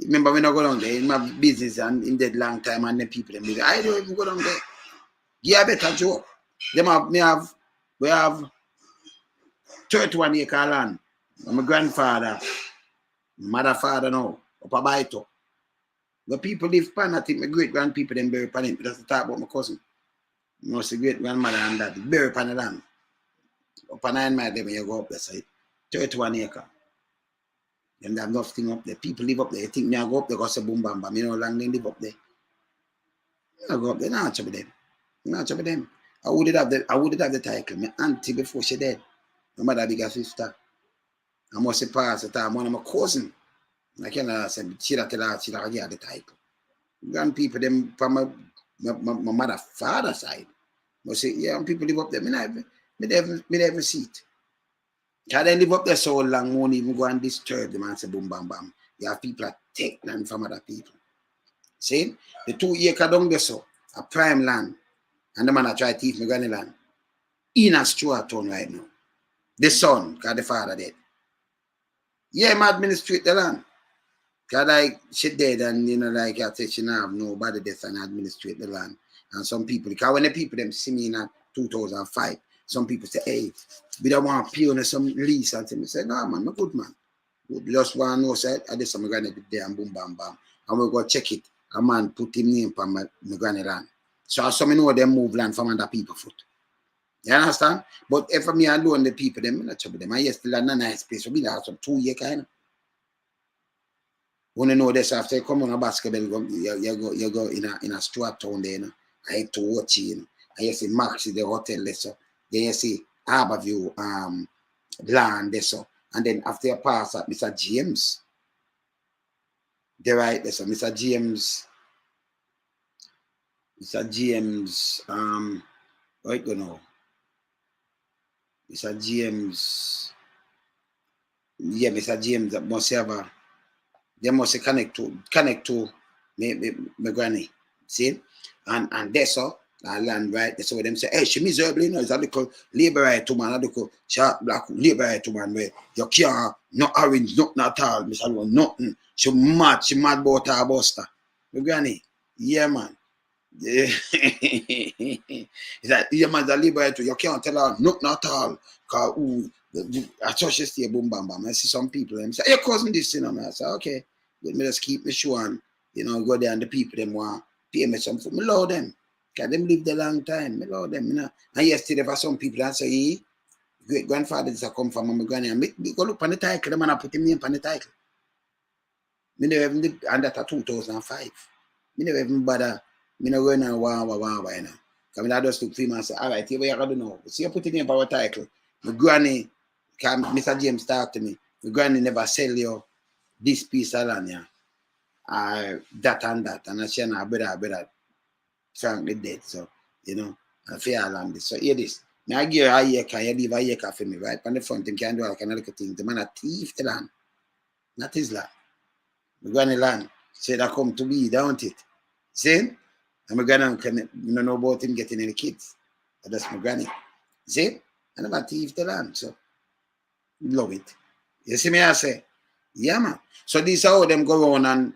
Remember when I go down there in my business and in that long time and the people them I don't even go down there. Yeah, better joke. We have 31 acre land. My grandfather, mother father now, up a baito. The people live pan, I think my great grandpeople them bury pan it. That's the talk about my cousin. You know, the great grandmother and that bury pan the land. Up a 9 mile when you go up there, so 31 acre. And they have nothing up there. People live up there. You think me I go up there because boom bam bam. You know, long they live up there. I go up there, not trouble them. Not trouble them. I wouldn't have the title. My auntie before she dead. My mother bigger sister. I must say pass the time. One of my cousin. I cannot say she tell her she don't get the title. Grand people them from my mother father side. Must say, yeah, people live up there. Me never see it. Because they live up there so long, won't even go and disturb them and say boom, bam, bam. You have people that take land from other people. See? The 2 acre down there, so, a prime land. And the man that try to thief my granny land. In a Stuart town right now. The son, because the father dead. Yeah, I'm administrate the land. Because like, she dead and, you know, like I said, she don't have nobody there and administrate the land. And some people, because when the people them see me in 2005, some people say, hey, we don't want to pay on some lease. And I say, no, man, I'm a good man. We just want to know, say, I did some granny there and boom, bam, bam. And we go check it. A man put him name on my granny land. So some know them move land from other people foot. You understand? But if me alone, the people, them, I'm not trouble them. I used to land a nice place. We have some 2 year kind of. When you know this, after you come on a basketball, you go in a Stuart town there, you know. I had to watch you, know. I see Maxi, the hotel there, so. Then you see Harborview land there, so. And then after you pass at Mr. James, there right there, so Mr. James, right you know. Mr. James, yeah, Mr. James must have a, they must connect to my granny, see? And that's so land right. That's what them say, hey, she miserable, you know, it's a little labor right to man, a little sharp black labor right to man where you can't, no orange, nothing at all, Mr. One, nothing. She mad about her buster. My granny, yeah man. Yeah. It's like, yeah man, the labor right to you can't tell her nothing at all. Cause I thought she stay boom bam bam. I see some people and say, your cousin this, you know, I say, okay, let me just keep me sure and, you know, go there and the people them want pay me some food. Me love them. Because them live the long time. Me love them, you know. And yesterday for some people that say, hey, great grandfather is a come from my granny. And me go look on the title, the man I put him name on the title. Me never even did, and that 2005. Me never even bother. Me no going on wow, you know. Because I just look for him and say, all right, here we are going to know. See, you put it in our title. My granny, Mr. James talked to me. My granny never sell you this piece of land, yeah. That and that. And I say, no, brother, frankly dead. So, you know, I fear land this. So, hear this. I give you a acre, you leave a acre for me, right? On the front, him can do like another thing. The man a thief the land. Not his land. My granny land. Said I come to be, don't it? See? And my granny can know about him getting any kids. That's my granny. See? And I'm a thief the land, so love it. You see me, I say, yeah, man. So these are how them go on and,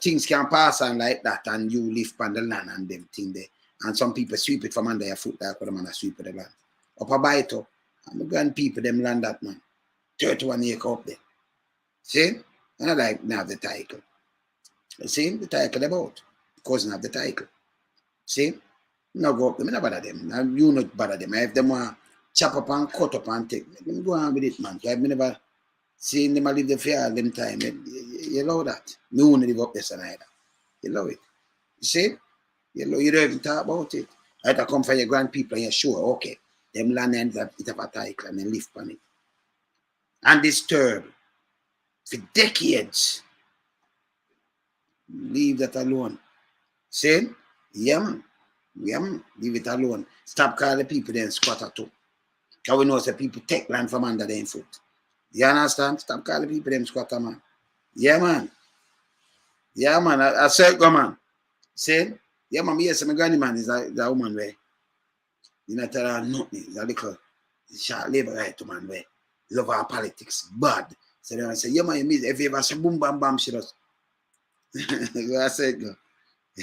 things can pass on like that and you live on the land and them thing there. And some people sweep it from under your foot like what the man sweep the land. Up a bite up. And the grand people, them land that, man. 31 acre up there. See? And I like now the title. See? The title about. Cousin of the title. See? No go up them. I don't bother them. And you not bother them. If them want chop up and cut up and take, let them go on with it, man. I've never seen them live the fear them time. You love that. No one live up there either. You love it. You see? You don't even talk about it. I have to come from your grand people and you're sure, okay, them land and it have a title and they live on it. And disturb for decades. Leave that alone. See? Yeah, man. Yeah, man. Leave it alone. Stop calling people then squatter too. Because we know that people take land from under their foot. You understand? Stop calling people them squatter, man. Yeah, man. Yeah, man. I said, go, man. See? Yeah, man. Yes, my granny, man, is a woman where you not tell her nothing. It's a little short labor right to man where love our politics. Bad. So then I say, yeah, man, if you ever say boom, bam, bam, she does. I said, go.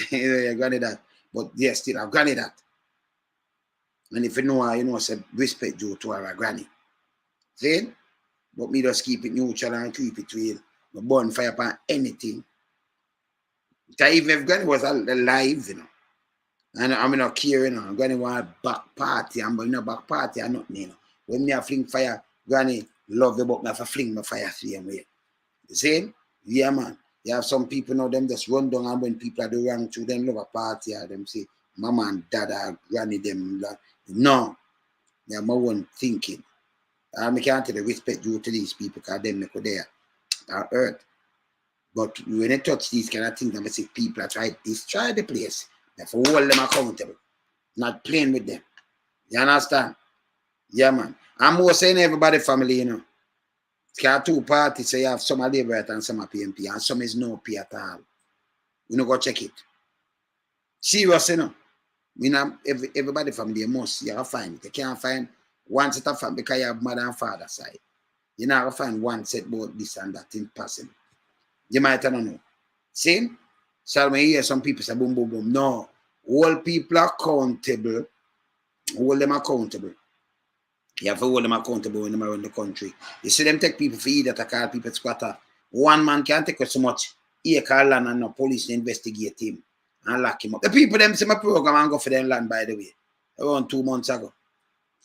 You granny that. But yes, still, I've granny that. And if you know her, say respect due to her granny. See? But me just keep it neutral and keep it real. No bonfire upon anything. Because even if granny was alive, and I'm not care, granny want back party, and but back party or nothing, When me a fling fire, granny love the but me have to fling my fire same way. You see? Yeah, man. You have some people now, them just run down and when people are doing wrong to them love a party or them say, mama and dada, granny, them. No. They are my one thinking. I can't tell the respect due to these people because them make there are hurt. But when they touch these kind of things, I say people are trying to destroy the place. They have to hold them accountable. Not playing with them. You understand? Yeah, man. I'm more saying everybody family, Because two parties, so you have some are Labour and some are PMP, and some is no P at all. We no go check it. Serious, everybody from there must, you have to find it. You can't find one set of family because you have mother and father side. You never find one set about this and that impossible. You might not know. See? So when you hear some people say boom, boom, boom. No. All people are accountable. Hold them accountable. You have to hold them accountable when they're around the country. You see them take people for either to call people squatter. One man can't take so much. He call land and no police investigate him and lock him up. The people them see my program and go for them land, by the way. Around 2 months ago.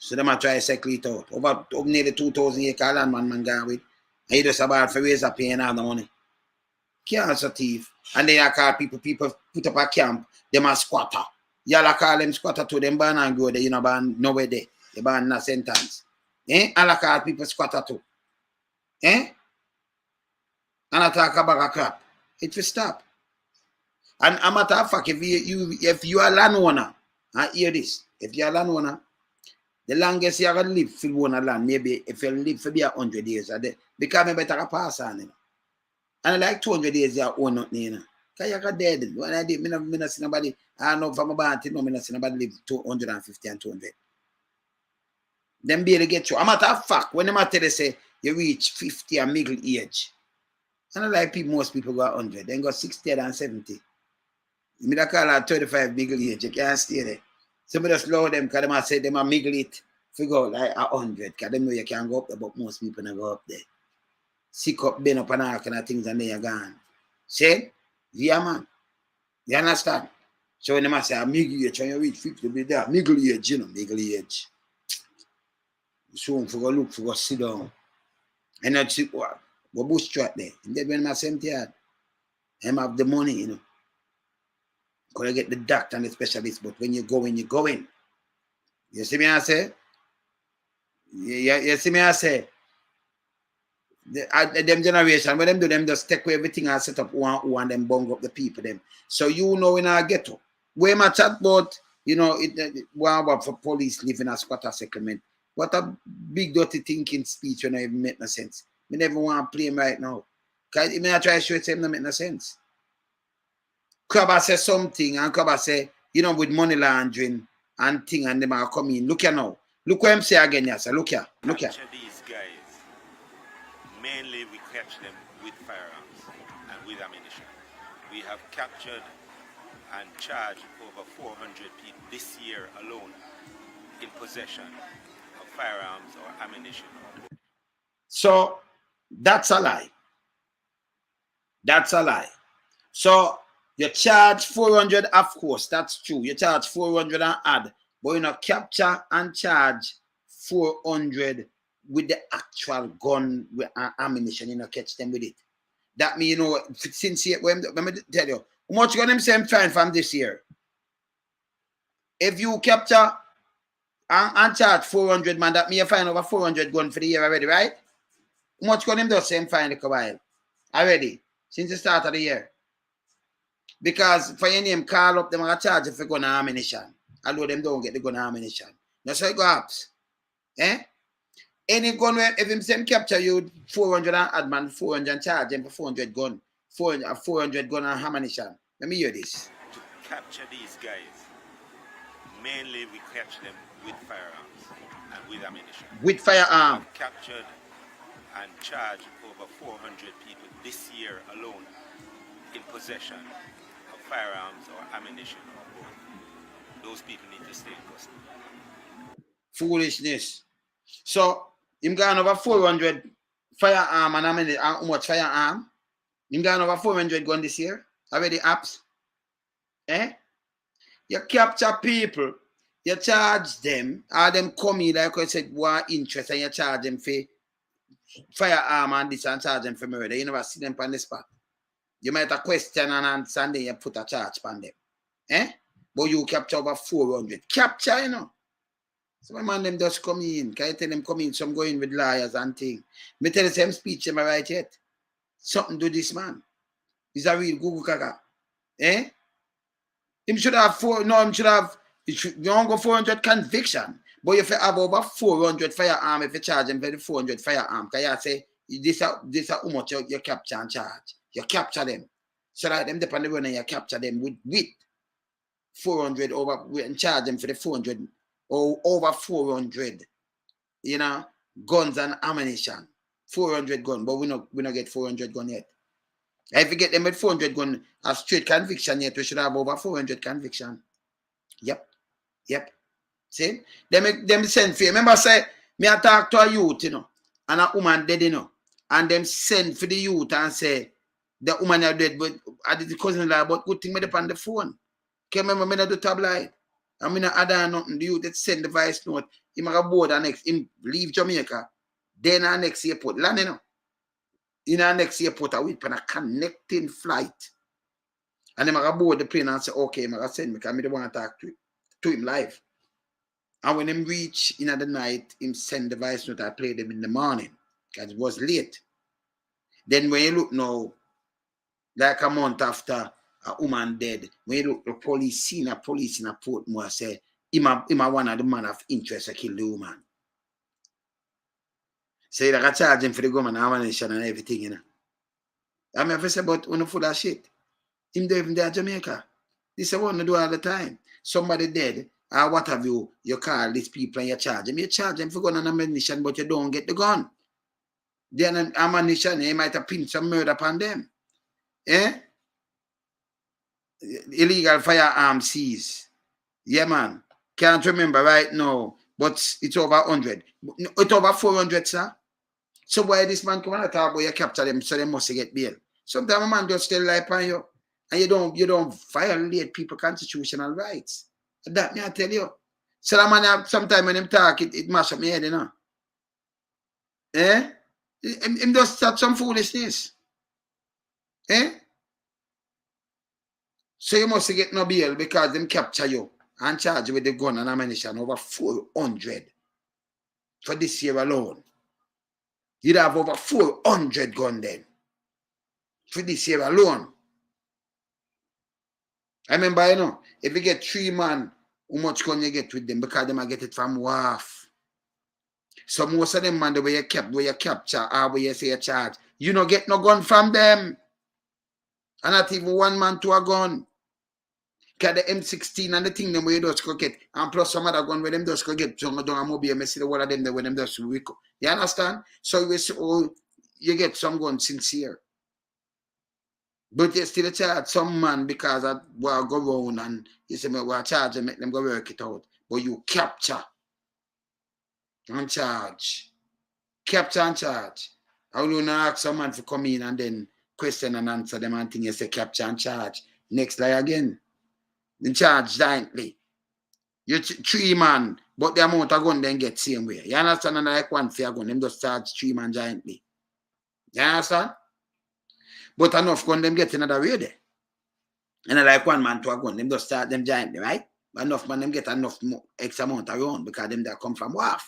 So them are try to cycle it out. Over nearly 2,000 acre land man gone with. And he just about for raise up paying all the money. Cancer thief. And then I call people put up a camp, them a squatter. Y'all call them squatter to them ban and go there, ban nowhere there. They ban no sentence. And I call people squatter too. And I talk about a crap. It will stop. And a matter of fact, if you are a landowner, and hear this, if you are a landowner, the longest you are going to live for one land, maybe if you live for 100 years, because maybe better pass on. And like 200 days, you own nothing. Because you're dead. When I did, I don't see nobody, I don't know from a band, I don't see nobody live 250 and 200. Them barely get you. A matter of fact, when they say you reach 50 and middle age, and I like people, most people go 100, then go 60 and 70. You may call that 35 middle age, you can't stay there. Somebody just slow them because they say they might middle it, figure out like 100, because they know you can't go up there, but most people don't go up there. Sick up, bend up and all kind of things, and then you're gone. See? Yeah, man. You understand? So when they must say, middle age, when you reach 50, be there. Middle age, middle age. So for go look, for go sit down. And not sit what? Go bush track there. And then when I send here, I have the money, Gonna get the doctor and the specialist, but when you're going, you're going. You see me, I say? You see me, I say? Them generation, when them do them, just take away everything and set up one and then bung up the people them. So in our ghetto. Where my chat about, one about for police living a squatter settlement. What a big dirty thinking speech when I even make no sense. We never want to play him right now. Because if I try to show it to him, no make no sense. Crabber say something, and Crabber say, you know, with money laundering and thing, and them are coming. Look here now. Look what I'm saying again, yes, sir. Look here. Look here. Capture these guys. Mainly we catch them with firearms and with ammunition. We have captured and charged over 400 people this year alone in possession of firearms or ammunition. So that's a lie. That's a lie. So you charge 400, of course, that's true. You charge 400 and add, but you know, capture and charge 400 with the actual gun with ammunition, you know, catch them with it. That means, you know, since here, let me tell you, how much gun them same fine from this year? If you capture and charge 400, man, that means you find over 400 gun for the year already, right? How much gun them does same fine like a while? Already, since the start of the year. Because for your name, call up them and charge if you gun and ammunition. Although them don't get the gun and ammunition. That's how it goes. Eh? Any gun where if him same capture you 400 and add man 400 and charge them for 400 gun. 400 gun and ammunition. Let me hear this. To capture these guys, mainly we catch them with firearms and with ammunition. With firearm. We have captured and charged over 400 people this year alone in possession of firearms or ammunition or both. Those people need to stay in custody. Foolishness. So, him gone over 400 firearm and ammunition. How much firearm? Him gone over 400 gun this year. Already apps. Eh? You capture people, you charge them, or them come in like I said, 1 interest, and you charge them for firearm and this and charge them for murder. You never see them on the spot. You might have question and answer and then you put a charge on them. Eh? But you capture over 400. Capture, you know. Some man them just come in. Can you tell them come in? Some go in with lawyers and things. Me tell the same speech am I right yet? Something to this man. He's a real Gugu Gaga. Eh? Him should have you don't go 400 conviction. But if you have over 400 firearm, if you charge them for the 400 firearm, can you say this is how much you capture and charge? You capture them. So that them depend on you capture them with 400 over and charge them for the 400 or over 400, you know, guns and ammunition. 400 gun, but we not get 400 gun yet. If we get them with 400 gun, a straight conviction yet, we should have over 400 conviction. Yep. See? Them send for you. Remember say, me I talk to a youth, you know, and a woman dead, you know, and them send for the youth and say, the woman are dead, but I did the cousin-in-law, but good thing me up on the phone. Can remember me not do tabloid. I mean, I don't know nothing. The youth that send the voice note, he make a board and next, him leave Jamaica, then our next airport, land, you know. In our next airport, I wait for a connecting flight. And then I board the plane and say, okay, I'm going to send me, because I don't want to talk to him live. And when him reach in the night, him send the voice note, I play them in the morning, because it was late. Then when you look now, like a month after a woman dead, when you look the police in a Portmore say, him one of the man of interest to kill the woman. So you like charge him for the government ammunition and everything, you know. I mean, if I say, but when you full of shit, him don't even there in Jamaica. This is what you do all the time. Somebody dead, or what have you call these people and you charge them. You charge them for gun and ammunition, but you don't get the gun. Then ammunition, you might have pinned some murder upon them. Eh? Illegal firearm seize. Yeah, man. Can't remember right now, but it's over 100. It's over 400, sir. So why this man come and talk about you capture them, so they must get bail. Sometimes a man just tell lie upon you, and you don't violate people's constitutional rights. That me I tell you. So that man sometimes when him talk, it mash up my head, you know. Eh? Him just start some foolishness. Eh? So you must get no bail because them capture you and charge you with the gun and ammunition over 400 for this year alone. You'd have over 400 gun then for this year alone. I remember, you know, if you get 3 man, how much gun you get with them because them get it from WAF. So most of them man the way you capture or where you say you charge You no get no gun from them. And not even one man to a gun. Cause the M16 and the thing them where you just go get. And plus some other gun where them just go get. So I don't mobile. I see the one of them there when them just weak. You understand? So you get some gun sincere. But you still charge some man because I will go around and you say me will charge and make them go work it out. But you capture and charge. Capture and charge. I will not ask someone to come in and then question and answer them and thing you say capture and charge. Next lie again. In charge jointly. You 3 man, but the amount of gun then get same way. You understand? And like one fair gun, them just charge 3 man jointly. You understand? But enough gun them get another way there. And like one man to a gun, them just start them jointly, right? But enough man them get enough X amount around because them that come from WAF.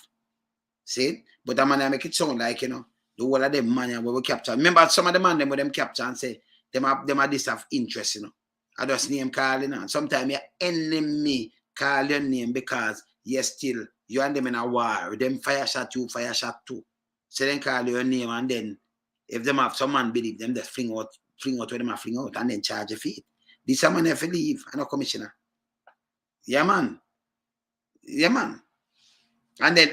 See? But the man I make it sound like, you know, the whole of them man where we capture. Remember some of the man them with them capture and say them are this of interest, you know. I just name calling on. Sometimes your enemy call your name because you and them in a war. Them fire shot you, fire shot too. So then call your name and then if them have some man believe them, just fling out where them have fling out and then charge a fee. This man have to leave, I know commissioner. Yeah man. Yeah man. And then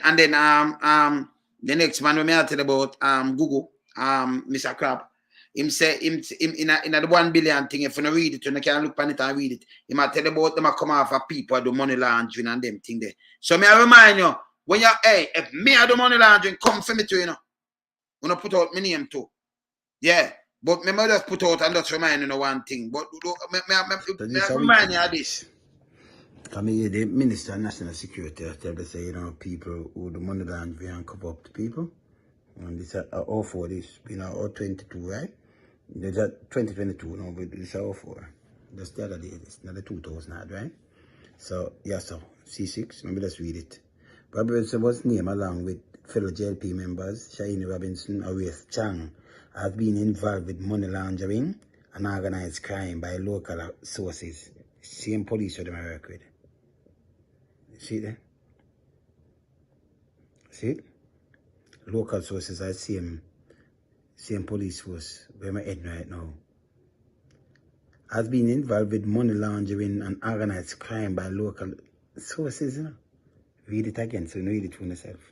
the next man we may tell about Gugu, Mr. Crab. Him say him in the 1 billion thing, if you don't read it, you can look on it and read it. He might tell about them come off of people do money laundering and them thing there. So me I remind you, when you if me I do money laundering, come for me too, you know. When I put out my name too. Yeah. But me just put out and just remind you one thing. But me remind you of this. I mean, the Minister of National Security tell us say, you know, people who do money laundering and cover up the people. And this are all for this, you know, all 22, right? There's a 2022, no, but this are all for. That's the other day, it's not the 2000, right? So, yeah, so, C6, maybe let's read it. Robinson was named along with fellow JLP members, Shaini Robinson, Arias Chang, has been involved with money laundering and organized crime by local sources. Same police with them I work with. See there? See it? Local sources are same police force where my head right now. Has been involved with money laundering and organized crime by local sources, you know. Read it again so you know read it for yourself.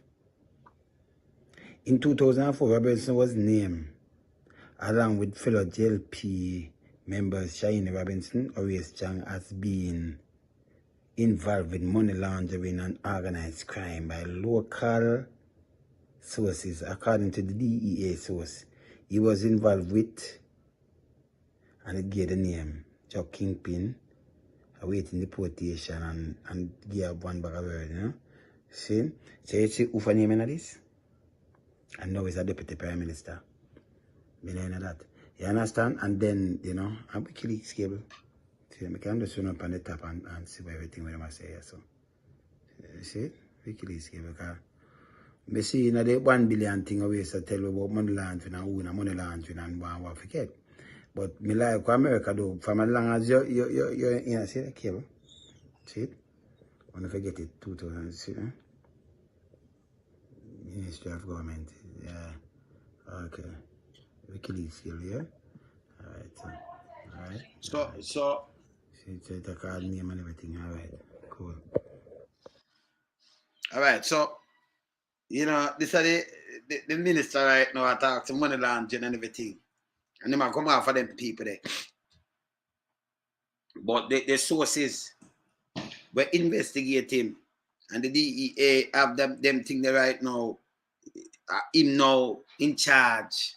In 2004, Robinson was named along with fellow JLP members Shaini Robinson, Arias Chang, as being involved with money laundering and organized crime by local sources. According to the DEA source, he was involved with, and it gave the name, Chuck Kingpin, awaiting deportation and give one bag of word, you know. See? So you see who for name in this? And now he's a deputy prime minister. You know that. You understand? And then, you know, I'm Wikileaks cable. See, I can just run up on the top and see everything what I say. So, see? Wikileaks cable. I see, you know, the 1 billion thing always I tell you about money laundering and who money laundering and what forget. But me like America do, from as long as you're you know, see the cable? See it? I want to forget it, 2000, see it? Ministry of Government, yeah. Okay. Wikileaks cable, yeah? Alright. So See, the card name and everything, alright. Cool. Alright, so you know, this is the minister right now talks money laundering and everything. And they might come out for them people there. But the sources were investigating and the DEA have them thing there right now. Him now in charge.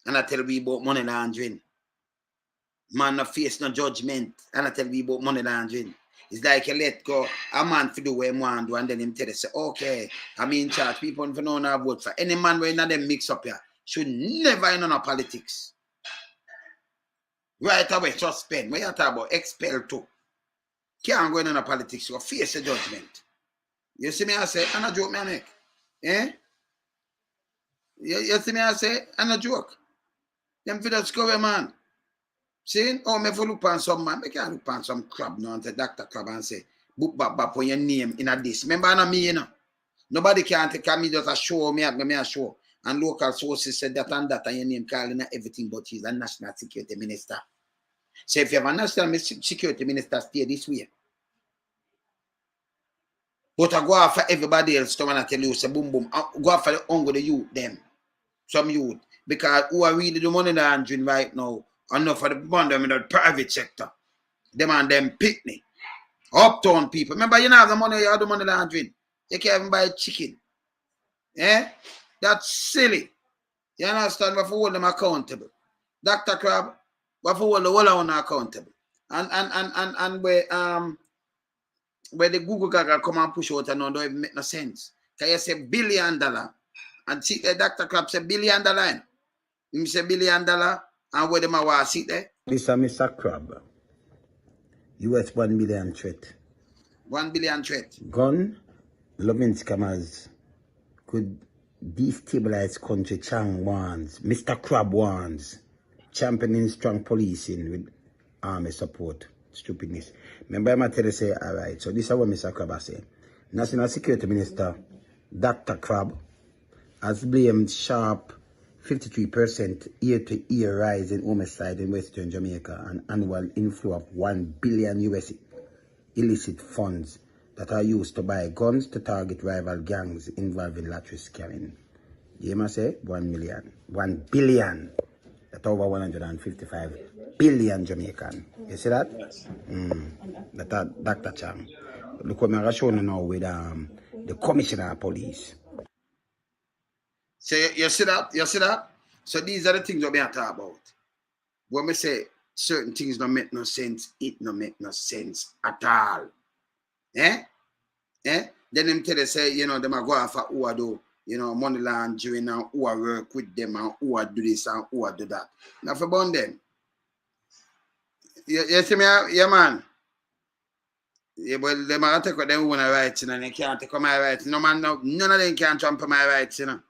And I tell you about money laundering. Man no face no judgment. And I tell you about money laundering. It's like you let go a man to do what he want to do and then him tell you, say, okay, I'm in charge. People don't know how to vote for. Any man where them mix up here should never in on politics. Right away, suspend. When you talk about expel too. Can't go in on politics. You face the judgment. You see me I say, I'm not joke me I make. Eh? You see me I say, I'm not joke. Them for discover man. See, oh, me for look on some man, me can't look on some crab now and say Dr. Crab and say, book back for your name in a this. Remember not me, you know. Nobody can take me just a show me at me a show. and local sources said that and that, and your name calling everything, but he's a national security minister. So if you have a national security minister, stay this way. But I go after everybody else to want to tell you, say boom, boom. Go after the hunger, the youth, them. Some youth. Because who are really the money laundering right now, enough for the money in the private sector. Them and them picnic. Uptown people. Remember, you have the money, you have the money laundering. You can't even buy chicken. Eh? That's silly. You understand? We have to hold them accountable. Dr. Crab, we have to hold the whole of them accountable. And where the Gugu Gaga come and push out and don't even make no sense. Can you say $1 billion? And see the Dr. Crab say $1 billion. You say $1 billion and where them are sit there? This is Mr. Crab. US 1 billion threat. 1 billion threat. Gun, loving scammers could destabilize country. Chang warns. Mr. Crab warns. Championing strong policing with army support. Stupidness. Remember, I'm tell you say, all right. So this is what Mr. Crab say. National Security Minister Dr. Crab has blamed sharp 53% year-to-year rise in homicide in Western Jamaica and annual inflow of $1 billion US illicit funds that are used to buy guns to target rival gangs involving lottery scamming. You must say 1 million. 1 billion. That's over 155 billion Jamaican. You see that? Yes. That's Dr. Chang. Look what I'm showing you now with the Commissioner of Police. So you see that? You see that? So these are the things that we are talking about. When we say certain things don't make no sense, it don't make no sense at all. Eh? Then them tell you say, you know, them are go after who are do, you know, money laundering and who are work with them and who are do this and who are do that. Now for burn them. You see me, yeah man. Yeah, but them are take what them want to write, and they can't take my rights. No man, no, none of them can trump my rights, you know.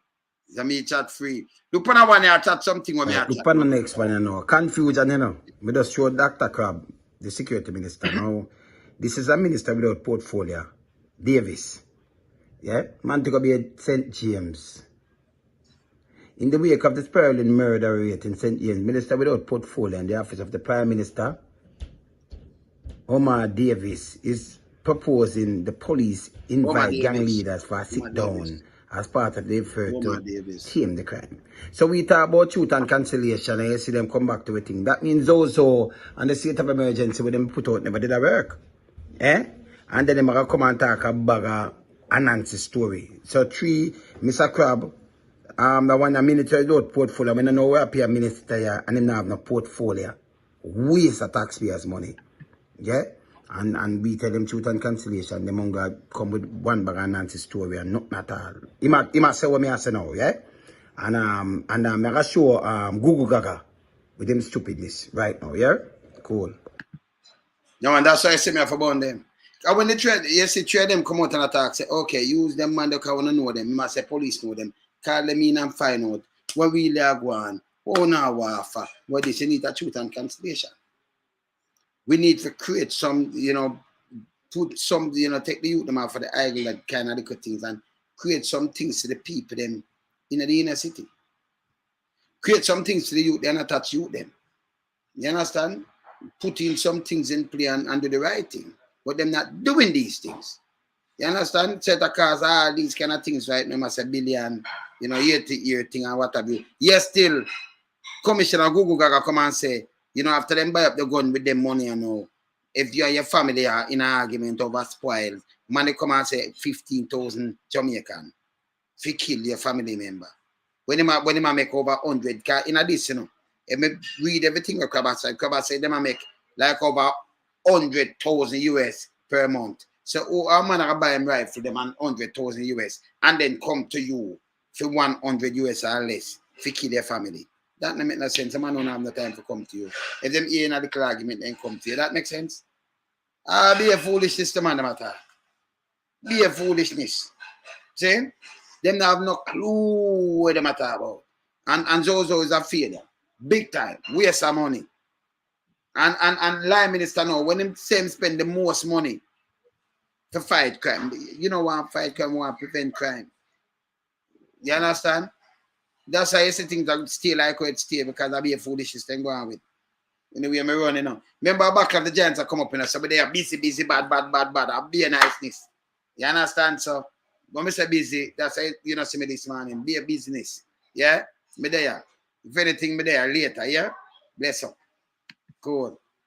It's me chat free. Look on one here, chat something with me. Look on the next one, you know. Confusion, you know. We just show Dr. Crab, the security minister. Now, this is a minister without portfolio. Davis. Yeah? Man to go be at St. James. In the wake of the spiraling murder rate in St. James, minister without portfolio in the office of the Prime Minister, Omar Davis, is proposing the police invite gang leaders for a sit-down as part of the effort to tame the crime. So we talk about truth and conciliation, and you see them come back to a thing. That means also, on the state of emergency, when them put out, never did a work. Eh? And then they come and talk about a Nancy story. So 3, Mr. Crab, the one a military without portfolio, I don't know where a minister here, and they don't have no portfolio. Waste of taxpayers' money. Yeah? And we tell them truth and conciliation. The monga come with one bag of Nancy story and nothing at all. He must say what I say now, yeah? And I'm gonna show Gugu Gaga with them stupidness right now, yeah? Cool. No, and that's why I say me for burn them. And when they trade, you see, them come out and attack, say, okay, use them man that want to know them. You must say police know them. Call them in and find out what we are going. Oh, now, wafa. What this, you need a truth and conciliation. We need to create some, you know, put some, you know, take the youth them out for the idle, that kind of little things, and create some things to the people them in the inner city. Create some things to the youth, then attach youth them. You understand? Put in some things in play and do the right thing. But them not doing these things. You understand? Set a cause, these kind of things right now, must a billion, you know, year-to-year thing and what have you. Yes, still, Commissioner Gugu Gaga come and say, you know, after them buy up the gun with them money, you know, if you and your family are in an argument over spoils, money come and say 15,000 Jamaican if you kill your family member. When they make over 100, in addition, you know, if me read everything Crab say them make like over 100,000 US per month. So our man are buy them rifle them and 100,000 US and then come to you for 100 US or less to kill their family. That don't make no sense. A man don't have no time to come to you. If them hear in a little argument, then come to you. That makes sense? Be a foolishness to man, the matter. Be a foolishness. See? Them have no clue what the matter about. And Zozo is a failure. Big time. Waste of money. And line minister now, when them same spend the most money to fight crime. You know, want fight crime, want prevent crime. You understand? That's why you see things that stay like how it stay because I be a foolishness thing going on with. Anyway, I'm running now. Remember back of the Giants are come up in us, so they are busy, bad. I'll be a niceness. You understand? So when I say busy, that's why you know see me this morning. Be a business. Yeah? Me there. If anything, me there later, yeah? Bless up. Cool.